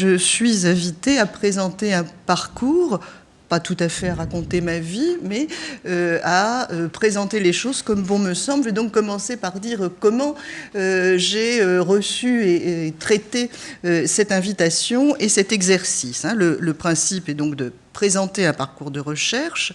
je suis invitée à présenter un parcours, pas tout à fait à raconter ma vie, mais à présenter les choses comme bon me semble. Je vais donc commencer par dire comment j'ai reçu et traité cette invitation et cet exercice. Le principe est donc de présenter un parcours de recherche.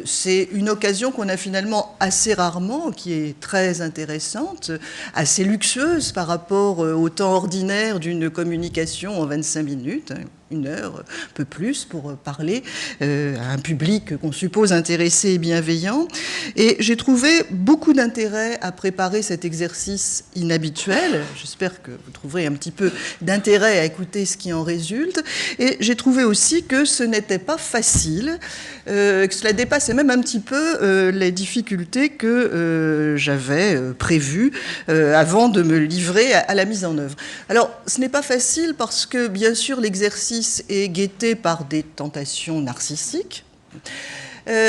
C'est une occasion qu'on a finalement assez rarement, qui est très intéressante, assez luxueuse par rapport au temps ordinaire d'une communication en 25 minutes, une heure, un peu plus, pour parler à un public qu'on suppose intéressé et bienveillant. Et j'ai trouvé beaucoup d'intérêt à préparer cet exercice inhabituel. J'espère que vous trouverez un petit peu d'intérêt à écouter ce qui en résulte. Et j'ai trouvé aussi que ce n'était pas facile, que cela dépassait même un petit peu les difficultés que j'avais prévues avant de me livrer à la mise en œuvre. Alors, ce n'est pas facile parce que, bien sûr, l'exercice est guetté par des tentations narcissiques,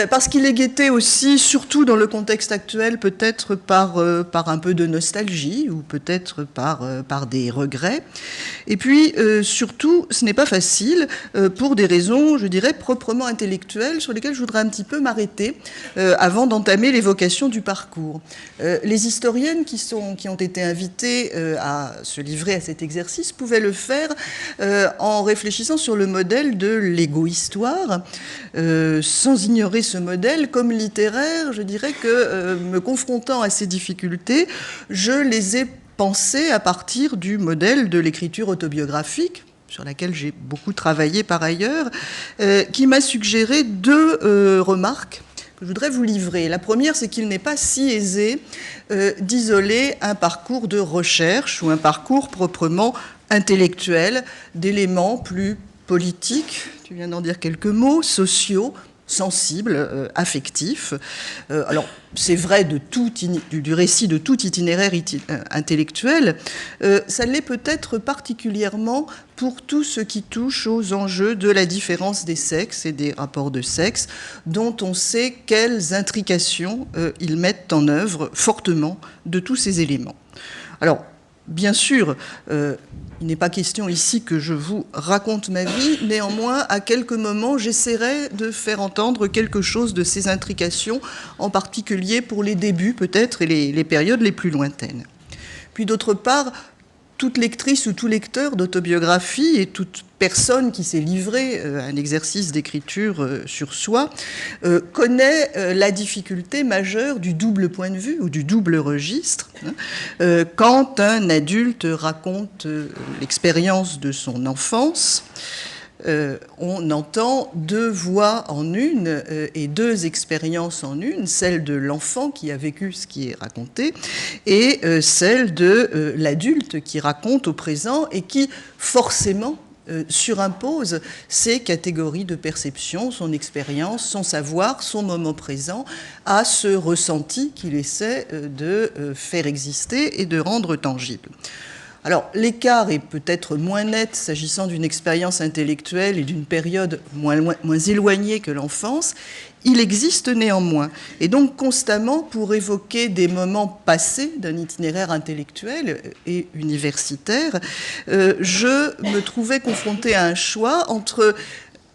parce qu'il est guetté aussi, surtout dans le contexte actuel, peut-être par un peu de nostalgie ou peut-être par des regrets. Et puis, surtout, ce n'est pas facile pour des raisons, je dirais, proprement intellectuelles, sur lesquelles je voudrais un petit peu m'arrêter avant d'entamer l'évocation du parcours. Les historiennes qui ont été invitées à se livrer à cet exercice pouvaient le faire en réfléchissant sur le modèle de l'égo-histoire, sans ignorer ce modèle. Comme littéraire, je dirais que, me confrontant à ces difficultés, je les ai pensées à partir du modèle de l'écriture autobiographique, sur laquelle j'ai beaucoup travaillé par ailleurs, qui m'a suggéré deux remarques que je voudrais vous livrer. La première, c'est qu'il n'est pas si aisé d'isoler un parcours de recherche ou un parcours proprement intellectuel d'éléments plus politiques, tu viens d'en dire quelques mots, sociaux, sensibles, affectifs. Alors, c'est vrai du récit de tout itinéraire intellectuel. Ça l'est peut-être particulièrement pour tout ce qui touche aux enjeux de la différence des sexes et des rapports de sexe, dont on sait quelles intrications ils mettent en œuvre fortement de tous ces éléments. Alors, bien sûr, il n'est pas question ici que je vous raconte ma vie, néanmoins, à quelques moments, j'essaierai de faire entendre quelque chose de ces intrications, en particulier pour les débuts peut-être et les périodes les plus lointaines. Puis d'autre part, toute lectrice ou tout lecteur d'autobiographie et toute personne qui s'est livrée à un exercice d'écriture sur soi connaît la difficulté majeure du double point de vue ou du double registre quand un adulte raconte l'expérience de son enfance. On entend deux voix en une et deux expériences en une, celle de l'enfant qui a vécu ce qui est raconté et celle de l'adulte qui raconte au présent et qui forcément surimpose ces catégories de perception, son expérience, son savoir, son moment présent à ce ressenti qu'il essaie de faire exister et de rendre tangible. Alors, l'écart est peut-être moins net s'agissant d'une expérience intellectuelle et d'une période moins éloignée que l'enfance. Il existe néanmoins. Et donc, constamment, pour évoquer des moments passés d'un itinéraire intellectuel et universitaire, je me trouvais confrontée à un choix entre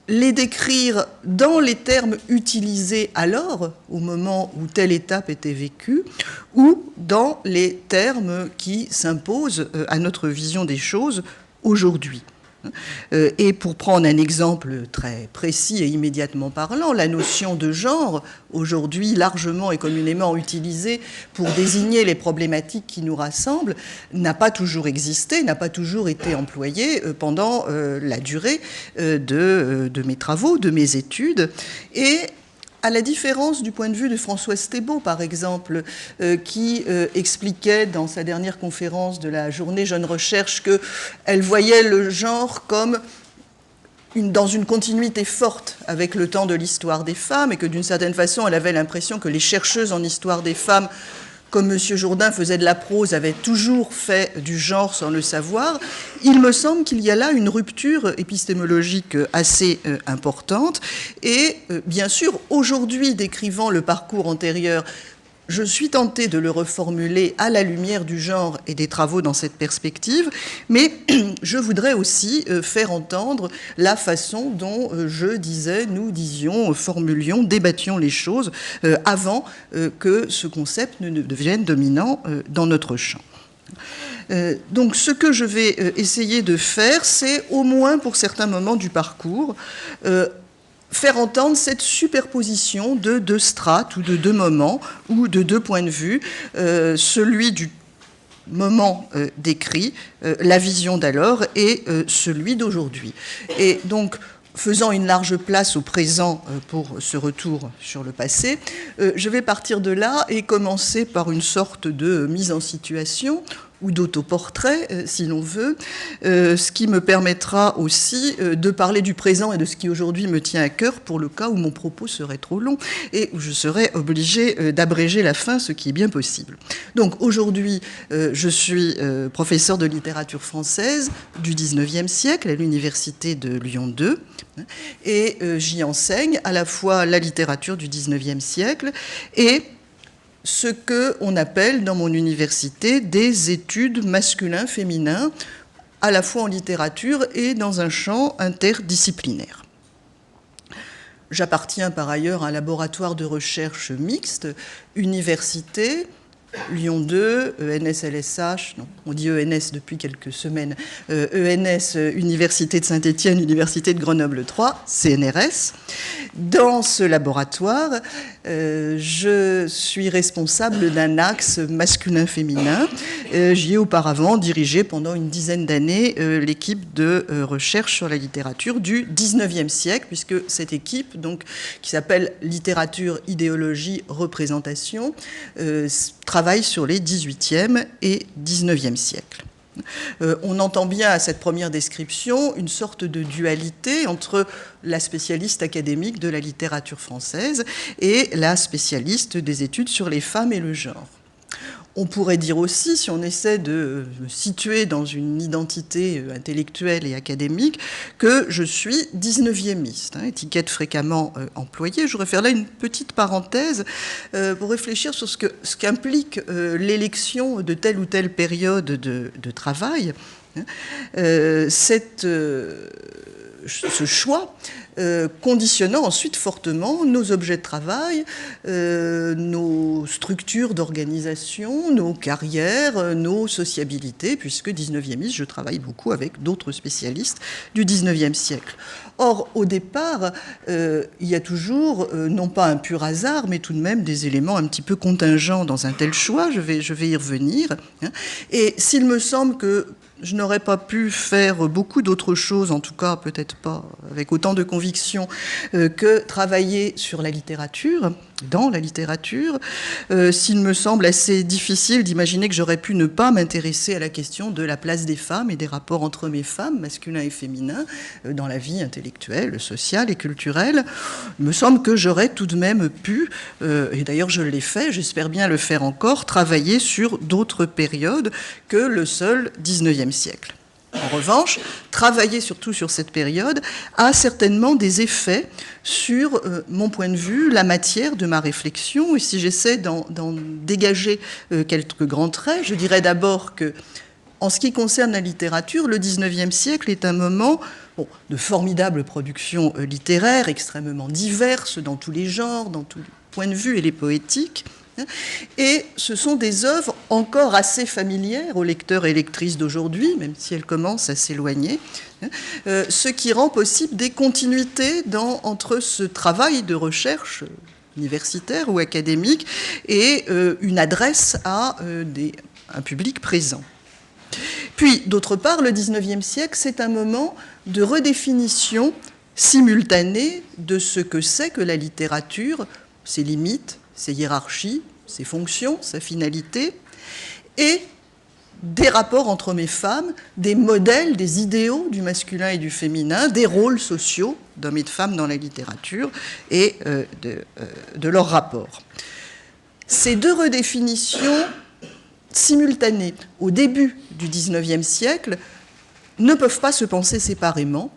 les décrire dans les termes utilisés alors, au moment où telle étape était vécue, ou dans les termes qui s'imposent à notre vision des choses aujourd'hui. Et pour prendre un exemple très précis et immédiatement parlant, la notion de genre, aujourd'hui largement et communément utilisée pour désigner les problématiques qui nous rassemblent, n'a pas toujours existé, n'a pas toujours été employée pendant la durée de mes travaux, de mes études. Et à la différence du point de vue de Françoise Thébault, par exemple, qui expliquait dans sa dernière conférence de la journée Jeune Recherche qu'elle voyait le genre comme dans une continuité forte avec le temps de l'histoire des femmes et que d'une certaine façon, elle avait l'impression que les chercheuses en histoire des femmes, comme M. Jourdain faisait de la prose, avait toujours fait du genre sans le savoir, il me semble qu'il y a là une rupture épistémologique assez importante. Et bien sûr, aujourd'hui, décrivant le parcours antérieur, Je suis tentée de le reformuler à la lumière du genre et des travaux dans cette perspective, mais je voudrais aussi faire entendre la façon dont je disais, nous disions, formulions, débattions les choses avant que ce concept ne devienne dominant dans notre champ. Donc ce que je vais essayer de faire, c'est au moins pour certains moments du parcours, faire entendre cette superposition de deux strates ou de deux moments ou de deux points de vue, celui du moment décrit, la vision d'alors et celui d'aujourd'hui. Et donc, faisant une large place au présent pour ce retour sur le passé, je vais partir de là et commencer par une sorte de mise en situation ou d'autoportrait, si l'on veut, ce qui me permettra aussi de parler du présent et de ce qui aujourd'hui me tient à cœur pour le cas où mon propos serait trop long et où je serais obligée d'abréger la fin, ce qui est bien possible. Donc aujourd'hui, je suis professeur de littérature française du XIXe siècle à l'université de Lyon 2 et j'y enseigne à la fois la littérature du XIXe siècle et ce qu'on appelle dans mon université des études masculin-féminin, à la fois en littérature et dans un champ interdisciplinaire. J'appartiens par ailleurs à un laboratoire de recherche mixte, université, Lyon 2, ENS-LSH, non, on dit ENS depuis quelques semaines, ENS, Université de Saint-Étienne, Université de Grenoble 3, CNRS. Dans ce laboratoire, je suis responsable d'un axe masculin-féminin. J'y ai auparavant dirigé pendant une dizaine d'années l'équipe de recherche sur la littérature du XIXe siècle, puisque cette équipe, donc, qui s'appelle Littérature, idéologie, représentation, travaille sur les XVIIIe et XIXe siècles. On entend bien à cette première description une sorte de dualité entre la spécialiste académique de la littérature française et la spécialiste des études sur les femmes et le genre. On pourrait dire aussi, si on essaie de me situer dans une identité intellectuelle et académique, que je suis 19e-iste, étiquette fréquemment employée. Je voudrais faire là une petite parenthèse pour réfléchir sur ce qu'implique l'élection de telle ou telle période de travail. Ce choix conditionnant ensuite fortement nos objets de travail, nos structures d'organisation, nos carrières, nos sociabilités, puisque 19e, je travaille beaucoup avec d'autres spécialistes du 19e siècle. Or, au départ, il y a toujours, non pas un pur hasard, mais tout de même des éléments un petit peu contingents dans un tel choix, je vais y revenir. Et s'il me semble que je n'aurais pas pu faire beaucoup d'autres choses, en tout cas peut-être pas avec autant de conviction, que travailler sur la littérature, dans la littérature. S'il me semble assez difficile d'imaginer que j'aurais pu ne pas m'intéresser à la question de la place des femmes et des rapports entre mes femmes, masculins et féminins, dans la vie intellectuelle, sociale et culturelle, il me semble que j'aurais tout de même pu, et d'ailleurs je l'ai fait, j'espère bien le faire encore, travailler sur d'autres périodes que le seul 19e siècle. En revanche, travailler surtout sur cette période a certainement des effets sur mon point de vue, la matière de ma réflexion. Et si j'essaie d'en dégager quelques grands traits, je dirais d'abord que, en ce qui concerne la littérature, le XIXe siècle est un moment de formidable production littéraire, extrêmement diverse dans tous les genres, dans tous les points de vue et les poétiques. Et ce sont des œuvres encore assez familières aux lecteurs et lectrices d'aujourd'hui, même si elles commencent à s'éloigner, ce qui rend possible des continuités entre ce travail de recherche universitaire ou académique et une adresse à un public présent. Puis, d'autre part, le XIXe siècle, c'est un moment de redéfinition simultanée de ce que c'est que la littérature, ses limites, ses hiérarchies, ses fonctions, sa finalité, et des rapports entre hommes et femmes, des modèles, des idéaux du masculin et du féminin, des rôles sociaux d'hommes et de femmes dans la littérature et de leurs rapports. Ces deux redéfinitions simultanées au début du XIXe siècle ne peuvent pas se penser séparément.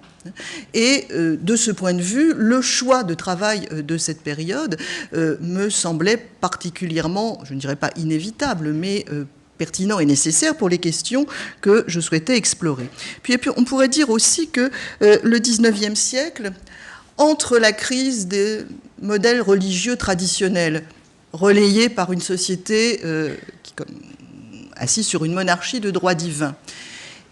Et de ce point de vue, le choix de travail de cette période me semblait particulièrement, je ne dirais pas inévitable, mais pertinent et nécessaire pour les questions que je souhaitais explorer. Puis on pourrait dire aussi que le XIXe siècle, entre la crise des modèles religieux traditionnels, relayés par une société assise sur une monarchie de droit divin,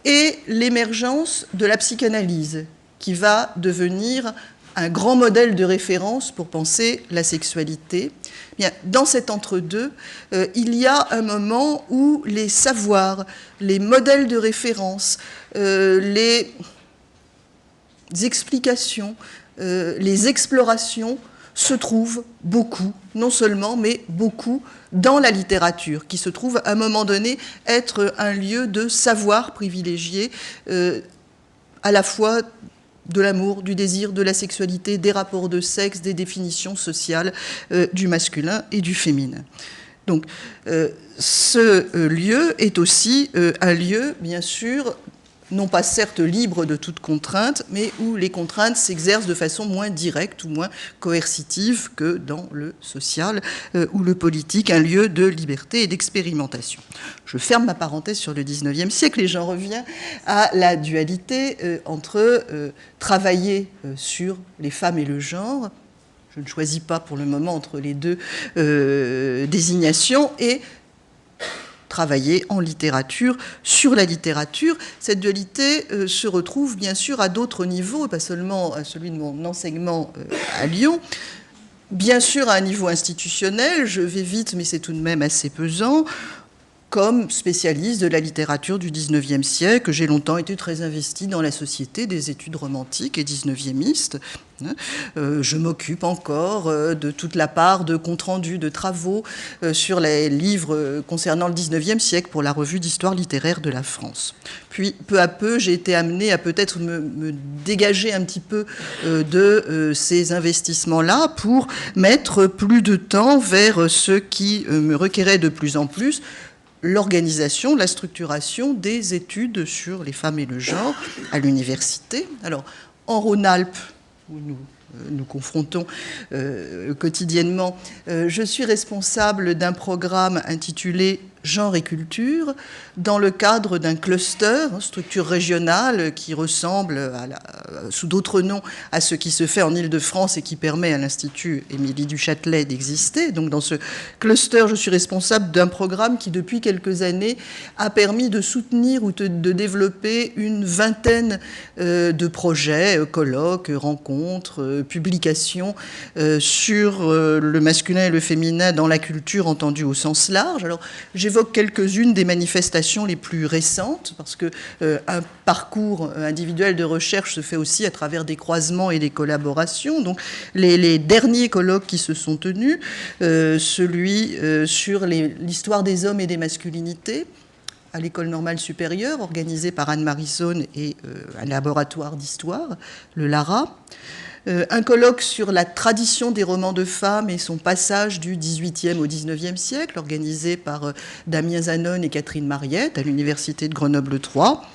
et l'émergence de la psychanalyse, qui va devenir un grand modèle de référence pour penser la sexualité. Bien, dans cet entre-deux, il y a un moment où les savoirs, les modèles de référence, les explications, les explorations se trouvent beaucoup, non seulement, mais beaucoup dans la littérature, qui se trouve à un moment donné être un lieu de savoir privilégié, à la fois de l'amour, du désir, de la sexualité, des rapports de sexe, des définitions sociales du masculin et du féminin. Donc, ce lieu est aussi un lieu, bien sûr, non pas certes libre de toute contrainte, mais où les contraintes s'exercent de façon moins directe ou moins coercitive que dans le social ou le politique, un lieu de liberté et d'expérimentation. Je ferme ma parenthèse sur le XIXe siècle et j'en reviens à la dualité entre travailler sur les femmes et le genre. Je ne choisis pas pour le moment entre les deux désignations, et travailler en littérature, sur la littérature. Cette dualité se retrouve bien sûr à d'autres niveaux, et pas seulement à celui de mon enseignement à Lyon. Bien sûr à un niveau institutionnel, je vais vite, mais c'est tout de même assez pesant. Comme spécialiste de la littérature du XIXe siècle, j'ai longtemps été très investie dans la Société des études romantiques et XIXiémistes. Je m'occupe encore de toute la part de comptes rendus, de travaux sur les livres concernant le XIXe siècle pour la Revue d'histoire littéraire de la France. Puis, peu à peu, j'ai été amenée à peut-être me dégager un petit peu de ces investissements-là pour mettre plus de temps vers ce qui me requérait de plus en plus, l'organisation, la structuration des études sur les femmes et le genre à l'université. Alors, en Rhône-Alpes, où nous confrontons quotidiennement, je suis responsable d'un programme intitulé Genre et culture, dans le cadre d'un cluster, structure régionale qui ressemble, sous d'autres noms, à ce qui se fait en Île-de-France et qui permet à l'Institut Émilie du Châtelet d'exister. Donc dans ce cluster, je suis responsable d'un programme qui, depuis quelques années, a permis de soutenir ou de développer une vingtaine de projets, colloques, rencontres, publications sur le masculin et le féminin dans la culture entendue au sens large. Alors, j'évoque quelques-unes des manifestations les plus récentes, parce qu'un parcours individuel de recherche se fait aussi à travers des croisements et des collaborations. Donc, les derniers colloques qui se sont tenus, celui sur l'histoire des hommes et des masculinités, à l'École normale supérieure, organisé par Anne-Marie Saune et un laboratoire d'histoire, le LARA. Un colloque sur la tradition des romans de femmes et son passage du XVIIIe au XIXe siècle, organisé par Damien Zanon et Catherine Mariette à l'Université de Grenoble 3.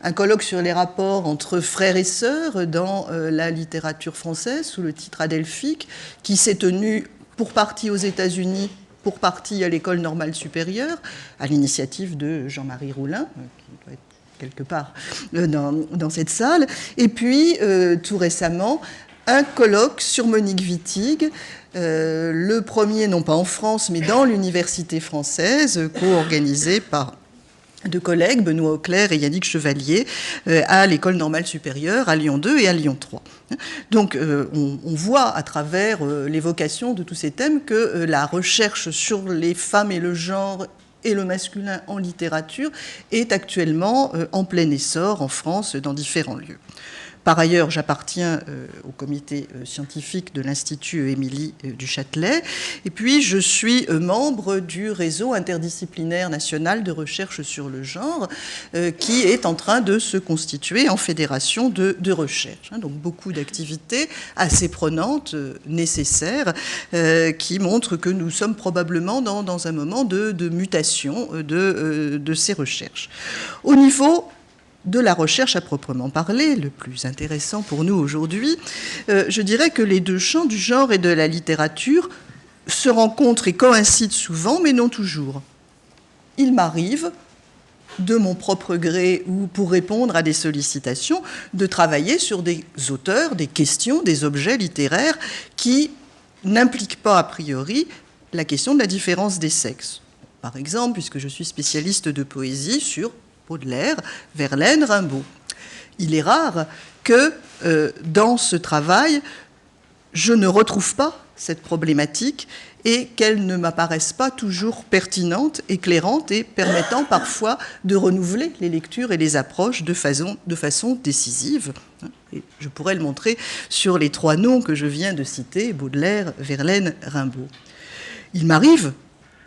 Un colloque sur les rapports entre frères et sœurs dans la littérature française, sous le titre Adelphique, qui s'est tenu pour partie aux États-Unis, pour partie à l'École normale supérieure, à l'initiative de Jean-Marie Roulin, qui doit être quelque part dans cette salle. Et puis, tout récemment, un colloque sur Monique Wittig, le premier, non pas en France, mais dans l'université française, co-organisé par deux collègues, Benoît Auclair et Yannick Chevalier, à l'École normale supérieure, à Lyon 2 et à Lyon 3. Donc, on voit à travers l'évocation de tous ces thèmes que la recherche sur les femmes et le genre et le masculin en littérature est actuellement en plein essor en France, dans différents lieux. Par ailleurs, j'appartiens au comité scientifique de l'Institut Émilie du Châtelet. Et puis, je suis membre du réseau interdisciplinaire national de recherche sur le genre, qui est en train de se constituer en fédération de recherche. Donc, beaucoup d'activités assez prenantes, nécessaires, qui montrent que nous sommes probablement dans un moment de mutation de ces recherches. Au niveau de la recherche à proprement parler, le plus intéressant pour nous aujourd'hui, je dirais que les deux champs du genre et de la littérature se rencontrent et coïncident souvent, mais non toujours. Il m'arrive, de mon propre gré ou pour répondre à des sollicitations, de travailler sur des auteurs, des questions, des objets littéraires qui n'impliquent pas a priori la question de la différence des sexes. Par exemple, puisque je suis spécialiste de poésie, sur Baudelaire, Verlaine, Rimbaud. Il est rare que dans ce travail, je ne retrouve pas cette problématique et qu'elle ne m'apparaisse pas toujours pertinente, éclairante et permettant parfois de renouveler les lectures et les approches de façon décisive. Et je pourrais le montrer sur les trois noms que je viens de citer, Baudelaire, Verlaine, Rimbaud. Il m'arrive,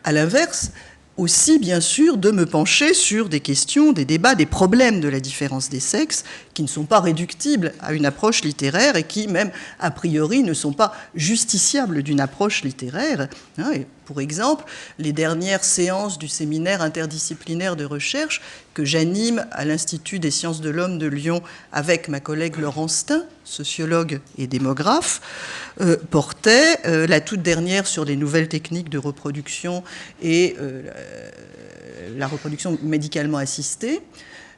à l'inverse, aussi, bien sûr, de me pencher sur des questions, des débats, des problèmes de la différence des sexes qui ne sont pas réductibles à une approche littéraire et qui, même a priori, ne sont pas justiciables d'une approche littéraire. Et pour exemple, les dernières séances du séminaire interdisciplinaire de recherche que j'anime à l'Institut des sciences de l'homme de Lyon avec ma collègue Laurence Stein, sociologue et démographe, portaient, la toute dernière sur les nouvelles techniques de reproduction et la reproduction médicalement assistée,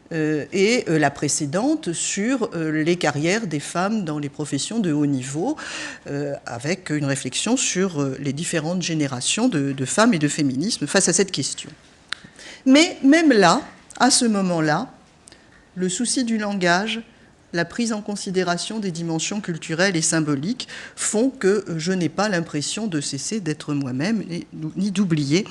et la précédente sur les carrières des femmes dans les professions de haut niveau, avec une réflexion sur les différentes générations de femmes et de féminisme face à cette question. Mais même là, à ce moment-là, le souci du langage, la prise en considération des dimensions culturelles et symboliques font que je n'ai pas l'impression de cesser d'être moi-même, ni d'oublier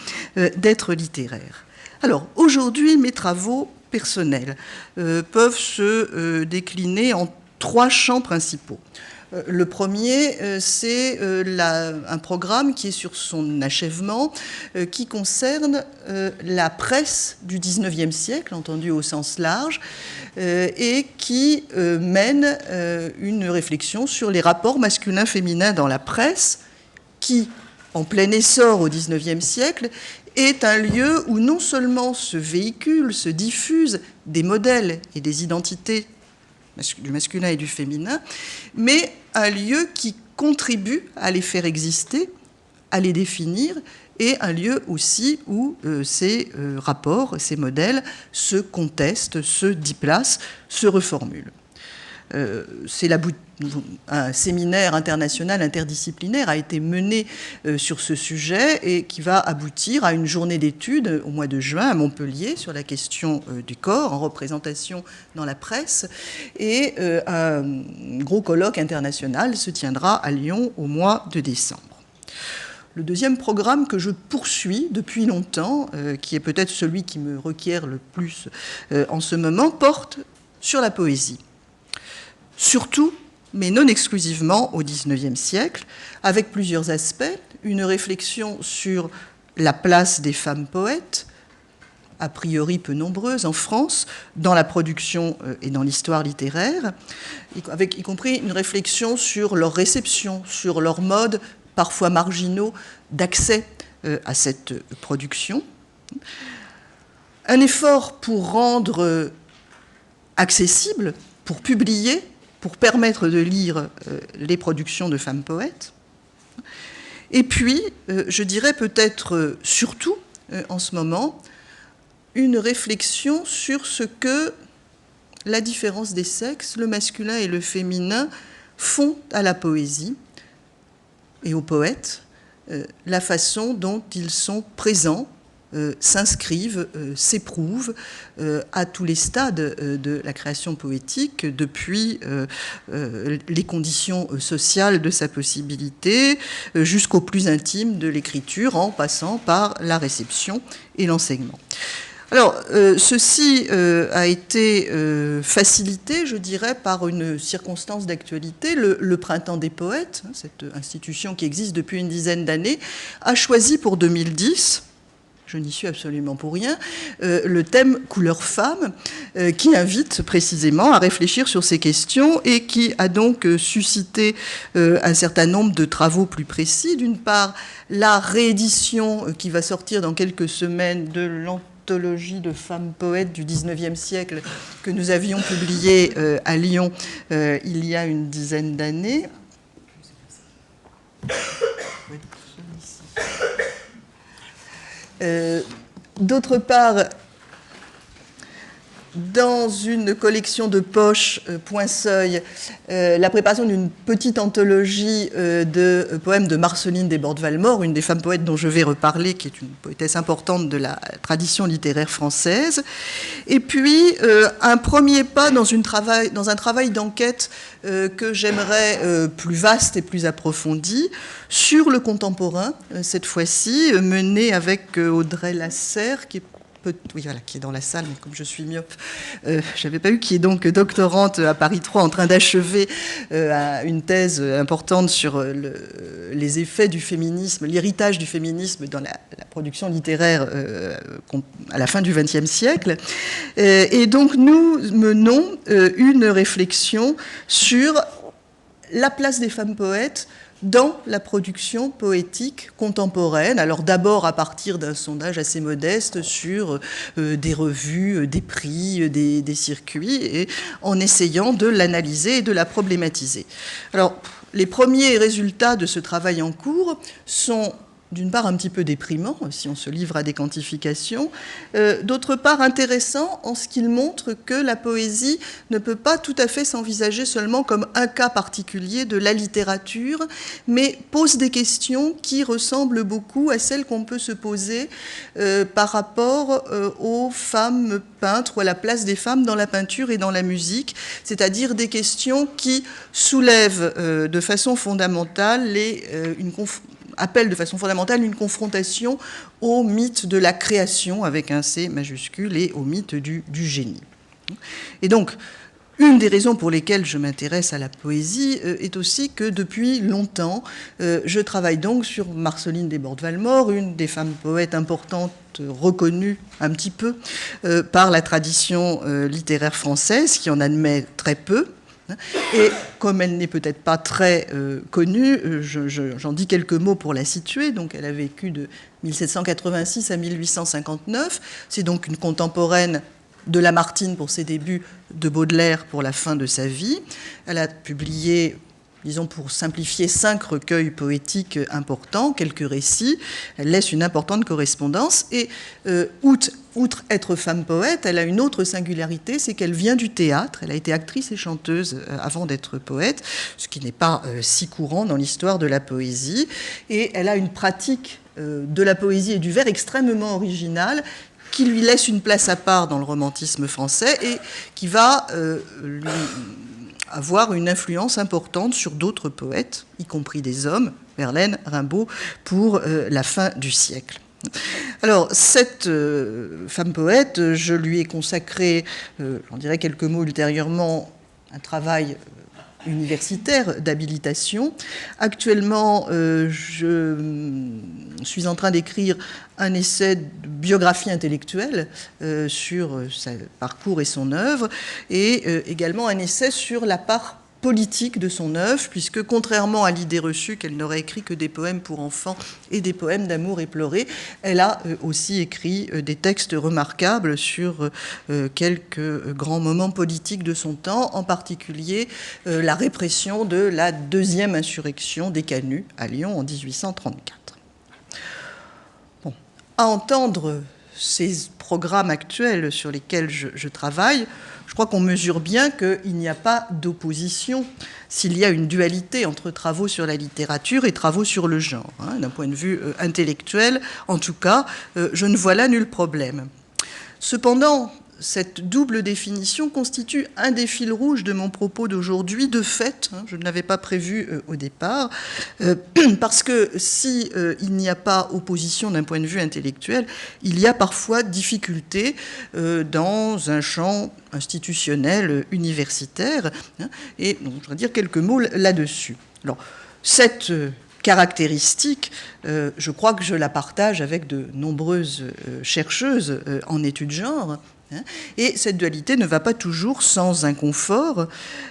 d'être littéraire. Alors, aujourd'hui, mes travaux personnels peuvent se décliner en trois champs principaux. Le premier, c'est un programme qui est sur son achèvement, qui concerne la presse du XIXe siècle, entendue au sens large, et qui mène une réflexion sur les rapports masculins-féminins dans la presse, qui, en plein essor au XIXe siècle, est un lieu où non seulement se véhiculent, se diffusent des modèles et des identités du masculin et du féminin, mais un lieu qui contribue à les faire exister, à les définir, et un lieu aussi où ces rapports, ces modèles se contestent, se déplacent, se reformulent. Un séminaire international interdisciplinaire a été mené sur ce sujet et qui va aboutir à une journée d'études au mois de juin à Montpellier sur la question du corps en représentation dans la presse, et un gros colloque international se tiendra à Lyon au mois de décembre. Le deuxième programme que je poursuis depuis longtemps, qui est peut-être celui qui me requiert le plus en ce moment, porte sur la poésie. Surtout, mais non exclusivement au XIXe siècle, avec plusieurs aspects. Une réflexion sur la place des femmes poètes, a priori peu nombreuses en France, dans la production et dans l'histoire littéraire, avec y compris une réflexion sur leur réception, sur leurs modes parfois marginaux d'accès à cette production. Un effort pour rendre accessible, pour publier, pour permettre de lire les productions de femmes poètes. Et puis, je dirais peut-être surtout, en ce moment, une réflexion sur ce que la différence des sexes, le masculin et le féminin, font à la poésie et aux poètes, la façon dont ils sont présents, s'inscrivent, s'éprouvent à tous les stades de la création poétique, depuis les conditions sociales de sa possibilité jusqu'au plus intime de l'écriture, en passant par la réception et l'enseignement. Alors, ceci a été facilité, je dirais, par une circonstance d'actualité. Le Printemps des poètes, cette institution qui existe depuis une dizaine d'années, a choisi pour 2010, je n'y suis absolument pour rien, le thème « Couleur femme », qui invite précisément à réfléchir sur ces questions et qui a donc suscité un certain nombre de travaux plus précis. D'une part, la réédition qui va sortir dans quelques semaines de anthologie de femmes poètes du XIXe siècle que nous avions publiée à Lyon il y a une dizaine d'années. D'autre part, dans une collection de poches, Point Seuil, la préparation d'une petite anthologie de poèmes de Marceline Desbordes-Valmore, une des femmes poètes dont je vais reparler, qui est une poétesse importante de la tradition littéraire française. Et puis, un premier pas dans un travail d'enquête que j'aimerais plus vaste et plus approfondi, sur le contemporain, cette fois-ci, mené avec Audrey Lasserre, qui est qui est dans la salle, mais comme je suis myope, je n'avais pas eu, qui est donc doctorante à Paris 3 en train d'achever une thèse importante sur les effets du féminisme, l'héritage du féminisme dans la production littéraire à la fin du XXe siècle. Et donc nous menons une réflexion sur la place des femmes poètes dans la production poétique contemporaine. Alors d'abord à partir d'un sondage assez modeste sur des revues, des prix, des circuits, et en essayant de l'analyser et de la problématiser. Alors les premiers résultats de ce travail en cours sont d'une part un petit peu déprimant, si on se livre à des quantifications, d'autre part intéressant en ce qu'il montre que la poésie ne peut pas tout à fait s'envisager seulement comme un cas particulier de la littérature, mais pose des questions qui ressemblent beaucoup à celles qu'on peut se poser par rapport aux femmes peintres ou à la place des femmes dans la peinture et dans la musique, c'est-à-dire des questions qui soulèvent de façon fondamentale appelle de façon fondamentale une confrontation au mythe de la création, avec un C majuscule, et au mythe du génie. Et donc, une des raisons pour lesquelles je m'intéresse à la poésie est aussi que depuis longtemps, je travaille donc sur Marceline Desbordes-Valmore, une des femmes poètes importantes reconnues un petit peu par la tradition littéraire française, qui en admet très peu. Et comme elle n'est peut-être pas très connue, j'en dis quelques mots pour la situer. Donc elle a vécu de 1786 à 1859. C'est donc une contemporaine de Lamartine pour ses débuts, de Baudelaire pour la fin de sa vie. Elle a publié, disons pour simplifier, 5 recueils poétiques importants, quelques récits. Elle laisse une importante correspondance. Et outre être femme poète, elle a une autre singularité, c'est qu'elle vient du théâtre. Elle a été actrice et chanteuse avant d'être poète, ce qui n'est pas si courant dans l'histoire de la poésie. Et elle a une pratique de la poésie et du vers extrêmement originale, qui lui laisse une place à part dans le romantisme français et qui va lui avoir une influence importante sur d'autres poètes, y compris des hommes, Verlaine, Rimbaud, pour la fin du siècle. Alors, cette femme poète, je lui ai consacré, j'en dirai quelques mots ultérieurement, un travail universitaire d'habilitation. Actuellement, je suis en train d'écrire un essai de biographie intellectuelle sur son parcours et son œuvre, et également un essai sur la part politique de son œuvre, puisque contrairement à l'idée reçue qu'elle n'aurait écrit que des poèmes pour enfants et des poèmes d'amour éplorés, elle a aussi écrit des textes remarquables sur quelques grands moments politiques de son temps, en particulier la répression de la deuxième insurrection des Canuts à Lyon en 1834. Bon. À entendre ces programmes actuels sur lesquels je travaille, je crois qu'on mesure bien qu'il n'y a pas d'opposition s'il y a une dualité entre travaux sur la littérature et travaux sur le genre. D'un point de vue intellectuel, en tout cas, je ne vois là nul problème. Cependant, cette double définition constitue un des fils rouges de mon propos d'aujourd'hui, de fait, je ne l'avais pas prévu au départ, parce que si il n'y a pas opposition d'un point de vue intellectuel, il y a parfois difficulté dans un champ institutionnel, universitaire, et donc, je voudrais dire quelques mots là-dessus. Alors, cette caractéristique, je crois que je la partage avec de nombreuses chercheuses en études genre, et cette dualité ne va pas toujours sans inconfort.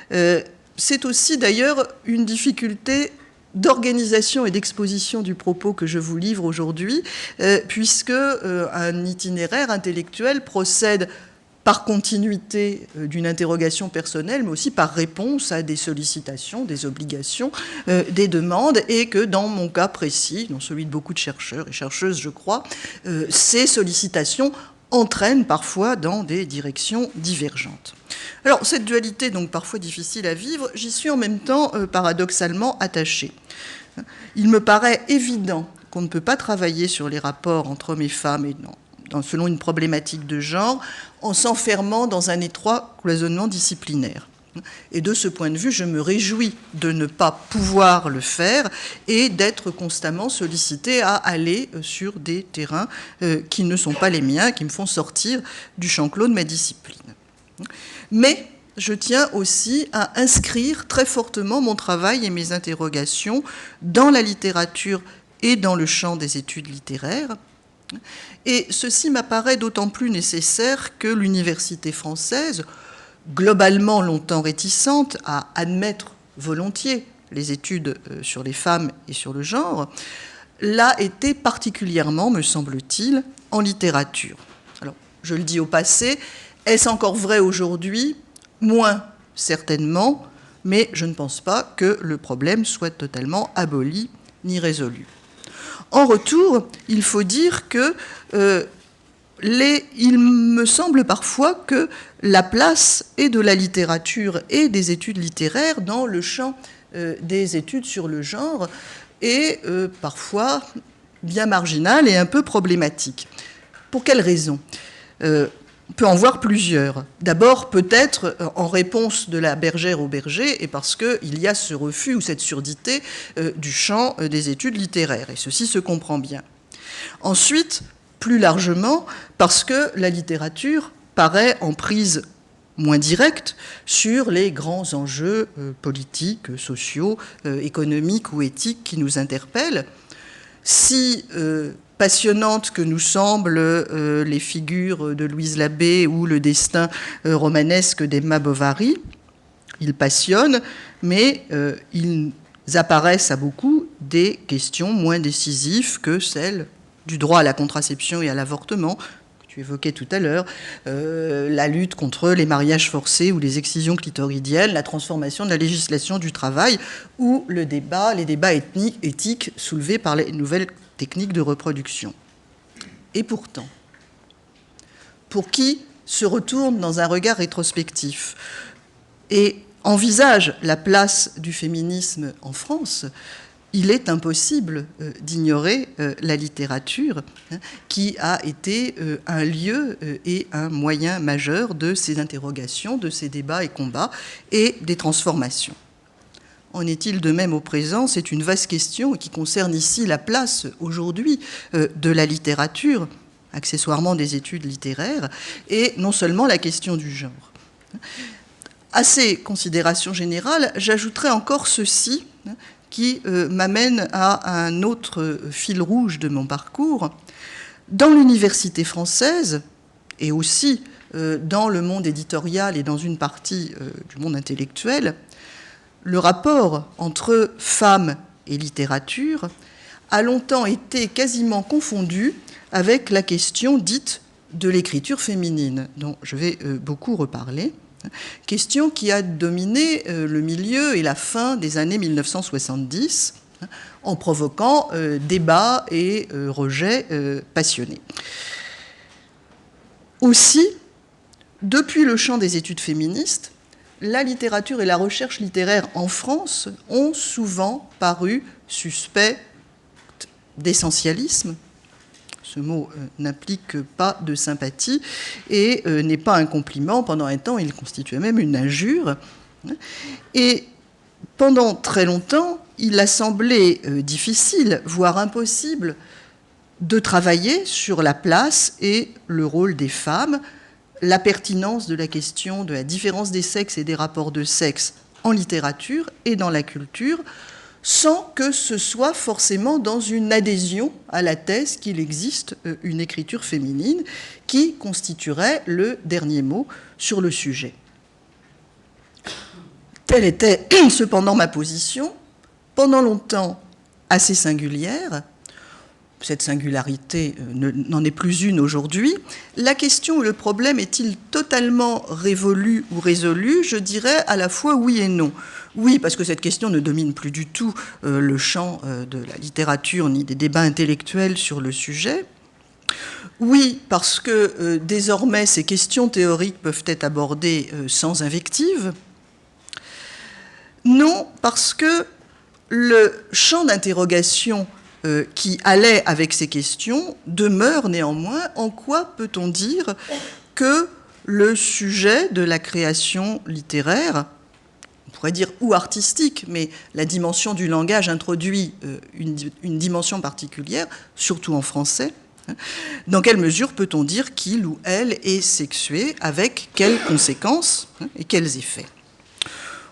C'est aussi d'ailleurs une difficulté d'organisation et d'exposition du propos que je vous livre aujourd'hui, puisque un itinéraire intellectuel procède par continuité d'une interrogation personnelle, mais aussi par réponse à des sollicitations, des obligations, des demandes, et que dans mon cas précis, dans celui de beaucoup de chercheurs et chercheuses, je crois, ces sollicitations entraînent parfois dans des directions divergentes. Alors, cette dualité, donc parfois difficile à vivre, j'y suis en même temps paradoxalement attachée. Il me paraît évident qu'on ne peut pas travailler sur les rapports entre hommes et femmes et selon une problématique de genre, en s'enfermant dans un étroit cloisonnement disciplinaire. Et de ce point de vue, je me réjouis de ne pas pouvoir le faire et d'être constamment sollicité à aller sur des terrains qui ne sont pas les miens, qui me font sortir du champ clos de ma discipline. Mais je tiens aussi à inscrire très fortement mon travail et mes interrogations dans la littérature et dans le champ des études littéraires. Et ceci m'apparaît d'autant plus nécessaire que l'université française, globalement longtemps réticente à admettre volontiers les études sur les femmes et sur le genre, l'a été particulièrement, me semble-t-il, en littérature. Alors, je le dis au passé, est-ce encore vrai aujourd'hui? Moins, certainement, mais je ne pense pas que le problème soit totalement aboli ni résolu. En retour, il faut dire que il me semble parfois que la place et de la littérature et des études littéraires dans le champ des études sur le genre est parfois bien marginale et un peu problématique. Pour quelles raisons ? On peut en voir plusieurs. D'abord, peut-être en réponse de la bergère au berger, et parce qu'il y a ce refus ou cette surdité du champ des études littéraires, et ceci se comprend bien. Ensuite, plus largement, parce que la littérature paraît en prise moins directe sur les grands enjeux politiques, sociaux, économiques ou éthiques qui nous interpellent. Si passionnantes que nous semblent les figures de Louise Labbé ou le destin romanesque d'Emma Bovary, ils passionnent, mais ils apparaissent à beaucoup des questions moins décisives que celles du droit à la contraception et à l'avortement, que tu évoquais tout à l'heure, la lutte contre les mariages forcés ou les excisions clitoridiennes, la transformation de la législation du travail ou les débats éthiques soulevés par les nouvelles techniques de reproduction. Et pourtant, pour qui se retourne dans un regard rétrospectif et envisage la place du féminisme en France, il est impossible d'ignorer la littérature qui a été un lieu et un moyen majeur de ces interrogations, de ces débats et combats et des transformations. En est-il de même au présent? C'est une vaste question qui concerne ici la place aujourd'hui de la littérature, accessoirement des études littéraires, et non seulement la question du genre. À ces considérations générales, j'ajouterai encore ceci qui m'amène à un autre fil rouge de mon parcours. Dans l'université française, et aussi dans le monde éditorial et dans une partie du monde intellectuel, le rapport entre femmes et littérature a longtemps été quasiment confondu avec la question dite de l'écriture féminine, dont je vais beaucoup reparler, question qui a dominé le milieu et la fin des années 1970, en provoquant débats et rejets passionnés. Aussi, depuis le champ des études féministes, la littérature et la recherche littéraire en France ont souvent paru suspects d'essentialisme. Ce mot n'implique pas de sympathie et n'est pas un compliment. Pendant un temps, il constituait même une injure. Et pendant très longtemps, il a semblé difficile, voire impossible, de travailler sur la place et le rôle des femmes, la pertinence de la question de la différence des sexes et des rapports de sexe en littérature et dans la culture, sans que ce soit forcément dans une adhésion à la thèse qu'il existe une écriture féminine qui constituerait le dernier mot sur le sujet. Telle était cependant ma position pendant longtemps assez singulière. Cette singularité n'en est plus une aujourd'hui. La question ou le problème est-il totalement révolu ou résolu? Je dirais à la fois oui et non. Oui, parce que cette question ne domine plus du tout le champ de la littérature ni des débats intellectuels sur le sujet. Oui, parce que désormais ces questions théoriques peuvent être abordées sans invective. Non, parce que le champ d'interrogation qui allait avec ces questions demeure néanmoins. En quoi peut-on dire que le sujet de la création littéraire, on pourrait dire ou artistique, mais la dimension du langage introduit une dimension particulière, surtout en français. Dans quelle mesure peut-on dire qu'il ou elle est sexué, avec quelles conséquences et quels effets?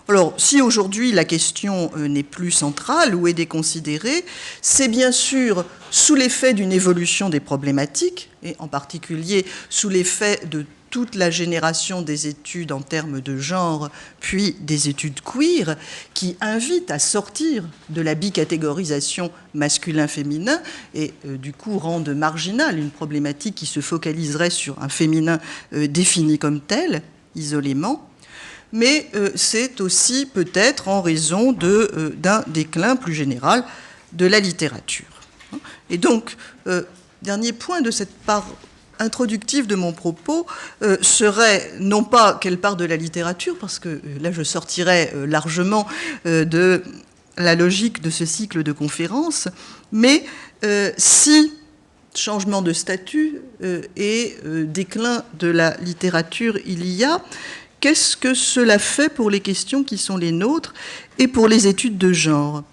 Alors, si aujourd'hui la question n'est plus centrale ou est déconsidérée, c'est bien sûr sous l'effet d'une évolution des problématiques, et en particulier sous l'effet de toute la génération des études en termes de genre, puis des études queer, qui invitent à sortir de la bicatégorisation masculin-féminin et du coup rendent marginale une problématique qui se focaliserait sur un féminin défini comme tel, isolément. Mais c'est aussi peut-être en raison d'un déclin plus général de la littérature. Et donc, dernier point de cette part introductive de mon propos serait non pas quelle part de la littérature, parce que là je sortirais largement de la logique de ce cycle de conférences, mais si changement de statut et déclin de la littérature il y a, qu'est-ce que cela fait pour les questions qui sont les nôtres et pour les études de genre?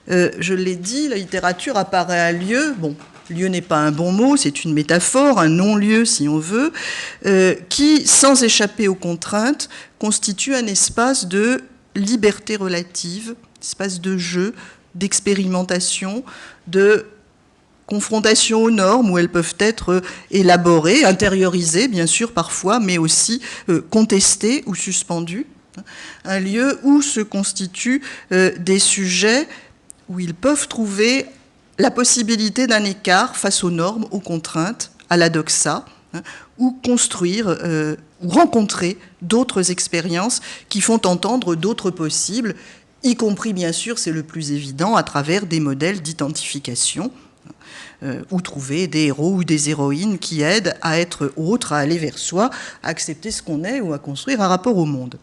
Je l'ai dit, la littérature apparaît à lieu. Bon, lieu n'est pas un bon mot, c'est une métaphore, un non-lieu si on veut, qui, sans échapper aux contraintes, constitue un espace de liberté relative, espace de jeu, d'expérimentation, de confrontation aux normes où elles peuvent être élaborées, intériorisées bien sûr parfois, mais aussi contestées ou suspendues. Un lieu où se constituent des sujets où ils peuvent trouver la possibilité d'un écart face aux normes, aux contraintes, à la doxa, ou construire ou rencontrer d'autres expériences qui font entendre d'autres possibles, y compris bien sûr, c'est le plus évident, à travers des modèles d'identification, ou trouver des héros ou des héroïnes qui aident à être autres, à aller vers soi, à accepter ce qu'on est ou à construire un rapport au monde.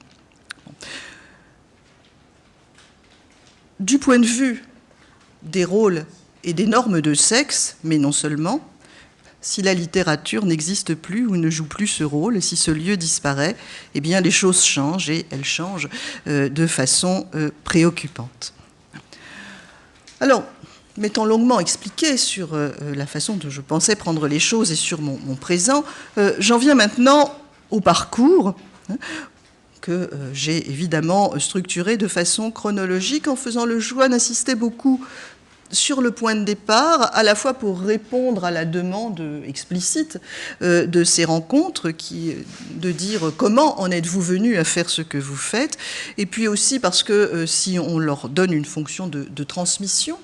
Du point de vue des rôles et des normes de sexe, mais non seulement, si la littérature n'existe plus ou ne joue plus ce rôle, si ce lieu disparaît, eh bien les choses changent et elles changent de façon préoccupante. Alors, m'étant longuement expliqué sur la façon dont je pensais prendre les choses et sur mon présent, j'en viens maintenant au parcours que j'ai évidemment structuré de façon chronologique en faisant le choix d'insister beaucoup sur le point de départ, à la fois pour répondre à la demande explicite de ces rencontres, de dire comment en êtes-vous venu à faire ce que vous faites, et puis aussi parce que si on leur donne une fonction de transmission,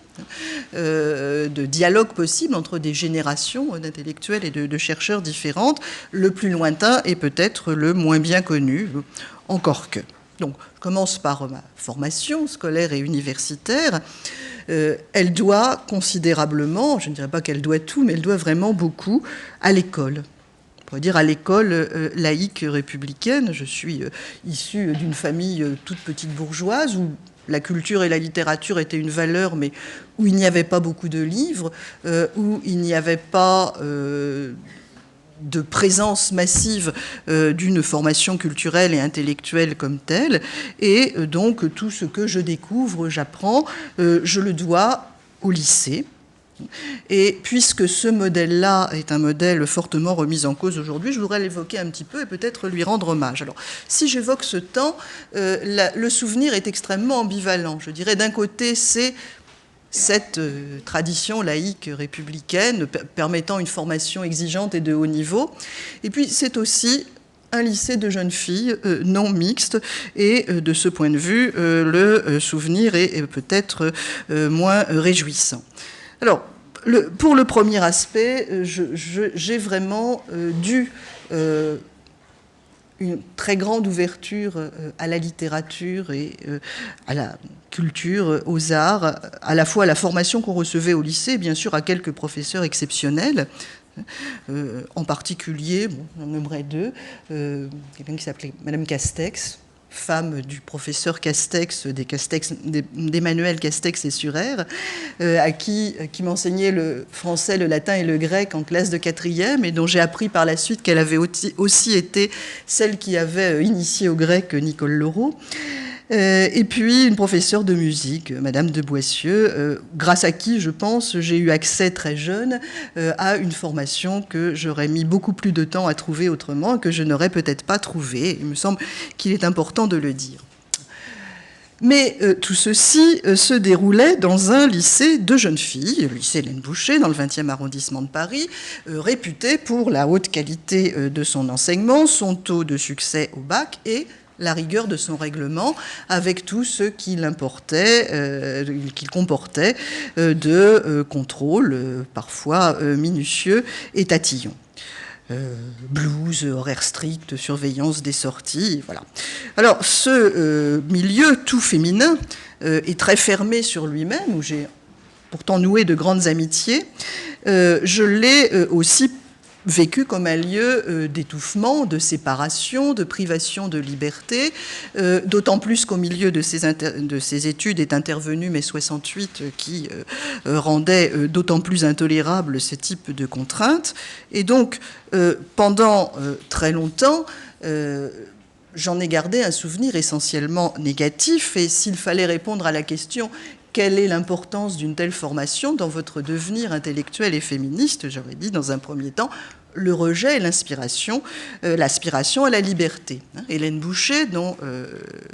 de dialogue possible entre des générations d'intellectuels et de chercheurs différentes, le plus lointain est peut-être le moins bien connu, encore que. Donc, je commence par ma formation scolaire et universitaire. Elle doit considérablement, je ne dirais pas qu'elle doit tout, mais elle doit vraiment beaucoup à l'école. On pourrait dire à l'école laïque républicaine. Je suis issue d'une famille toute petite bourgeoise où la culture et la littérature étaient une valeur, mais où il n'y avait pas beaucoup de livres, où il n'y avait pas de présence massive d'une formation culturelle et intellectuelle comme telle. Et donc, tout ce que je découvre, j'apprends, je le dois au lycée. Et puisque ce modèle-là est un modèle fortement remis en cause aujourd'hui, je voudrais l'évoquer un petit peu et peut-être lui rendre hommage. Alors, si j'évoque ce temps, le souvenir est extrêmement ambivalent. Je dirais, d'un côté, c'est cette tradition laïque républicaine permettant une formation exigeante et de haut niveau. Et puis, c'est aussi un lycée de jeunes filles non mixte, et de ce point de vue, le souvenir est peut-être moins réjouissant. Alors, pour le premier aspect, j'ai vraiment une très grande ouverture à la littérature et à la culture, aux arts, à la fois à la formation qu'on recevait au lycée, bien sûr à quelques professeurs exceptionnels. En particulier, bon, j'en nommerai deux, quelqu'un qui s'appelait Madame Castex, femme du professeur Castex, d'Emmanuel Castex et Surer, qui m'enseignait le français, le latin et le grec en classe de 4e, et dont j'ai appris par la suite qu'elle avait aussi été celle qui avait initié au grec Nicole Laureau. Et puis une professeure de musique, Madame de Boissieu, grâce à qui, je pense, j'ai eu accès très jeune à une formation que j'aurais mis beaucoup plus de temps à trouver autrement, et que je n'aurais peut-être pas trouvé. Il me semble qu'il est important de le dire. Mais tout ceci se déroulait dans un lycée de jeunes filles, le lycée Hélène Boucher, dans le 20e arrondissement de Paris, réputé pour la haute qualité de son enseignement, son taux de succès au bac et la rigueur de son règlement, avec tout ce qu'il comportait de contrôle, parfois minutieux et tatillon. Blues, horaires stricts, surveillance des sorties, voilà. Alors, ce milieu tout féminin est très fermé sur lui-même, où j'ai pourtant noué de grandes amitiés. Je l'ai aussi vécu comme un lieu d'étouffement, de séparation, de privation de liberté, d'autant plus qu'au milieu de ces études est intervenu mai 68 qui rendait d'autant plus intolérable ce type de contraintes. Et donc, pendant très longtemps, j'en ai gardé un souvenir essentiellement négatif, et s'il fallait répondre à la question quelle est l'importance d'une telle formation dans votre devenir intellectuel et féministe, j'aurais dit dans un premier temps le rejet et l'aspiration à la liberté. Hélène Boucher, dont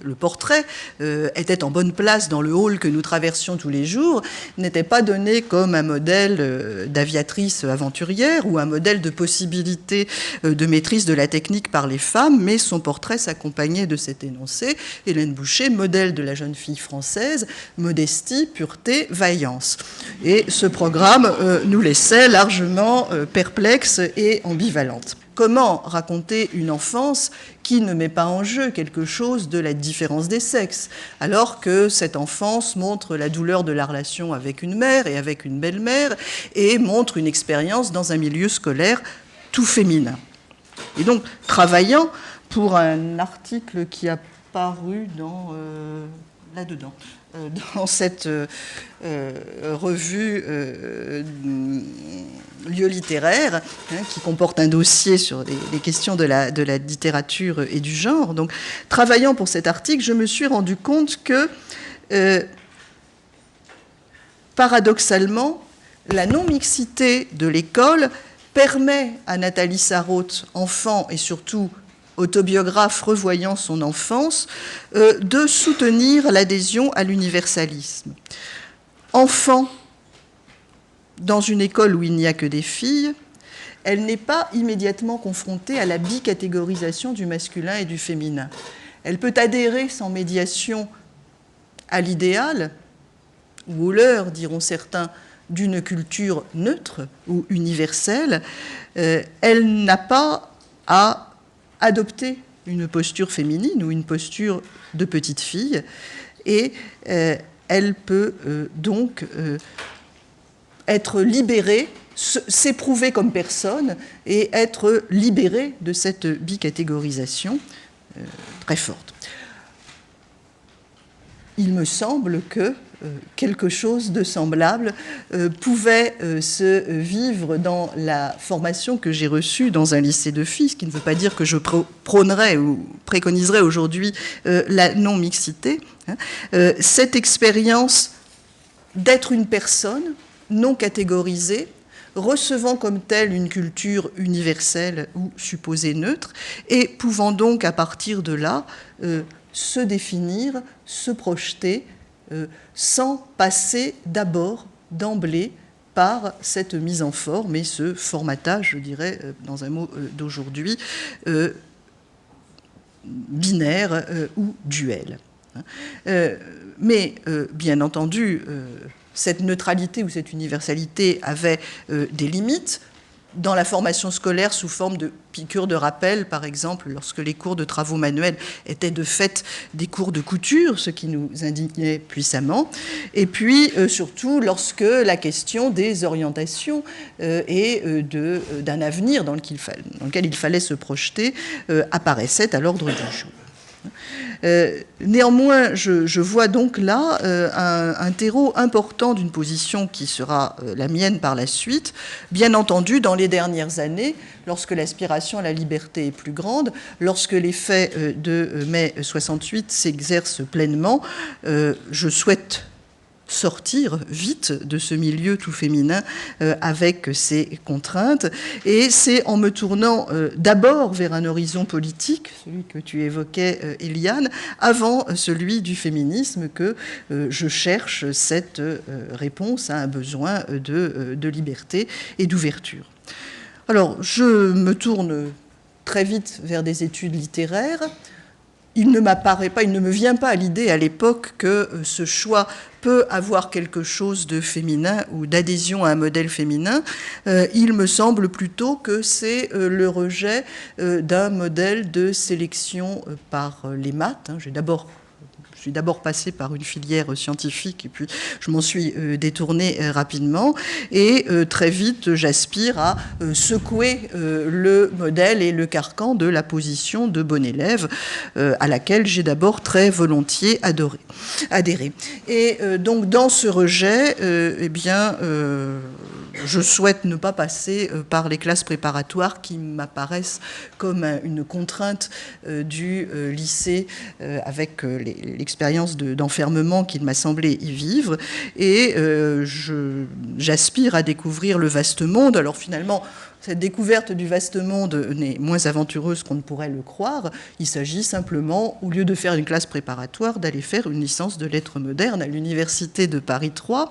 le portrait était en bonne place dans le hall que nous traversions tous les jours, n'était pas donné comme un modèle d'aviatrice aventurière ou un modèle de possibilité de maîtrise de la technique par les femmes, mais son portrait s'accompagnait de cet énoncé: Hélène Boucher, modèle de la jeune fille française, modestie, pureté, vaillance. Et ce programme nous laissait largement perplexes et ambivalente. Comment raconter une enfance qui ne met pas en jeu quelque chose de la différence des sexes, alors que cette enfance montre la douleur de la relation avec une mère et avec une belle-mère, et montre une expérience dans un milieu scolaire tout féminin. Et donc, travaillant pour un article qui a paru là-dedans, dans cette revue Lieu littéraire, qui comporte un dossier sur les questions de la littérature et du genre. Donc, travaillant pour cet article, je me suis rendu compte que, paradoxalement, la non-mixité de l'école permet à Nathalie Sarraute, enfant et surtout autobiographe revoyant son enfance, de soutenir l'adhésion à l'universalisme. Enfant, dans une école où il n'y a que des filles, elle n'est pas immédiatement confrontée à la bicatégorisation du masculin et du féminin. Elle peut adhérer sans médiation à l'idéal, ou aux leurs, diront certains, d'une culture neutre ou universelle. Elle n'a pas à adopter une posture féminine ou une posture de petite fille, et elle peut donc être libérée, s'éprouver comme personne et être libérée de cette bicatégorisation très forte. Il me semble que quelque chose de semblable pouvait se vivre dans la formation que j'ai reçue dans un lycée de filles, ce qui ne veut pas dire que je prônerais ou préconiserais aujourd'hui la non-mixité. Cette expérience d'être une personne non catégorisée, recevant comme telle une culture universelle ou supposée neutre, et pouvant donc à partir de là se définir, se projeter, sans passer d'abord, d'emblée, par cette mise en forme et ce formatage, je dirais, dans un mot d'aujourd'hui, binaire ou duel. Mais, bien entendu, cette neutralité ou cette universalité avait des limites. Dans la formation scolaire, sous forme de piqûres de rappel, par exemple, lorsque les cours de travaux manuels étaient de fait des cours de couture, ce qui nous indignait puissamment. Et puis, surtout, lorsque la question des orientations et d'un avenir dans lequel il fallait se projeter apparaissait à l'ordre du jour. Néanmoins, je vois donc là un terreau important d'une position qui sera la mienne par la suite. Bien entendu, dans les dernières années, lorsque l'aspiration à la liberté est plus grande, lorsque les faits de mai 68 s'exercent pleinement, je souhaite sortir vite de ce milieu tout féminin avec ses contraintes. Et c'est en me tournant d'abord vers un horizon politique, celui que tu évoquais, Eliane, avant celui du féminisme, que je cherche cette réponse à un besoin de liberté et d'ouverture. Alors, je me tourne très vite vers des études littéraires. Il ne m'apparaît pas, il ne me vient pas à l'idée à l'époque que ce choix peut avoir quelque chose de féminin ou d'adhésion à un modèle féminin. Il me semble plutôt que c'est le rejet d'un modèle de sélection par les maths. Je suis d'abord passée par une filière scientifique et puis je m'en suis détournée rapidement. Et très vite, j'aspire à secouer le modèle et le carcan de la position de bon élève à laquelle j'ai d'abord très volontiers adhéré. Et donc, dans ce rejet, je souhaite ne pas passer par les classes préparatoires qui m'apparaissent comme une contrainte du lycée avec l'expérience d'enfermement qu'il m'a semblé y vivre. Et j'aspire à découvrir le vaste monde. Alors finalement, cette découverte du vaste monde n'est moins aventureuse qu'on ne pourrait le croire. Il s'agit simplement, au lieu de faire une classe préparatoire, d'aller faire une licence de lettres modernes à l'université de Paris 3,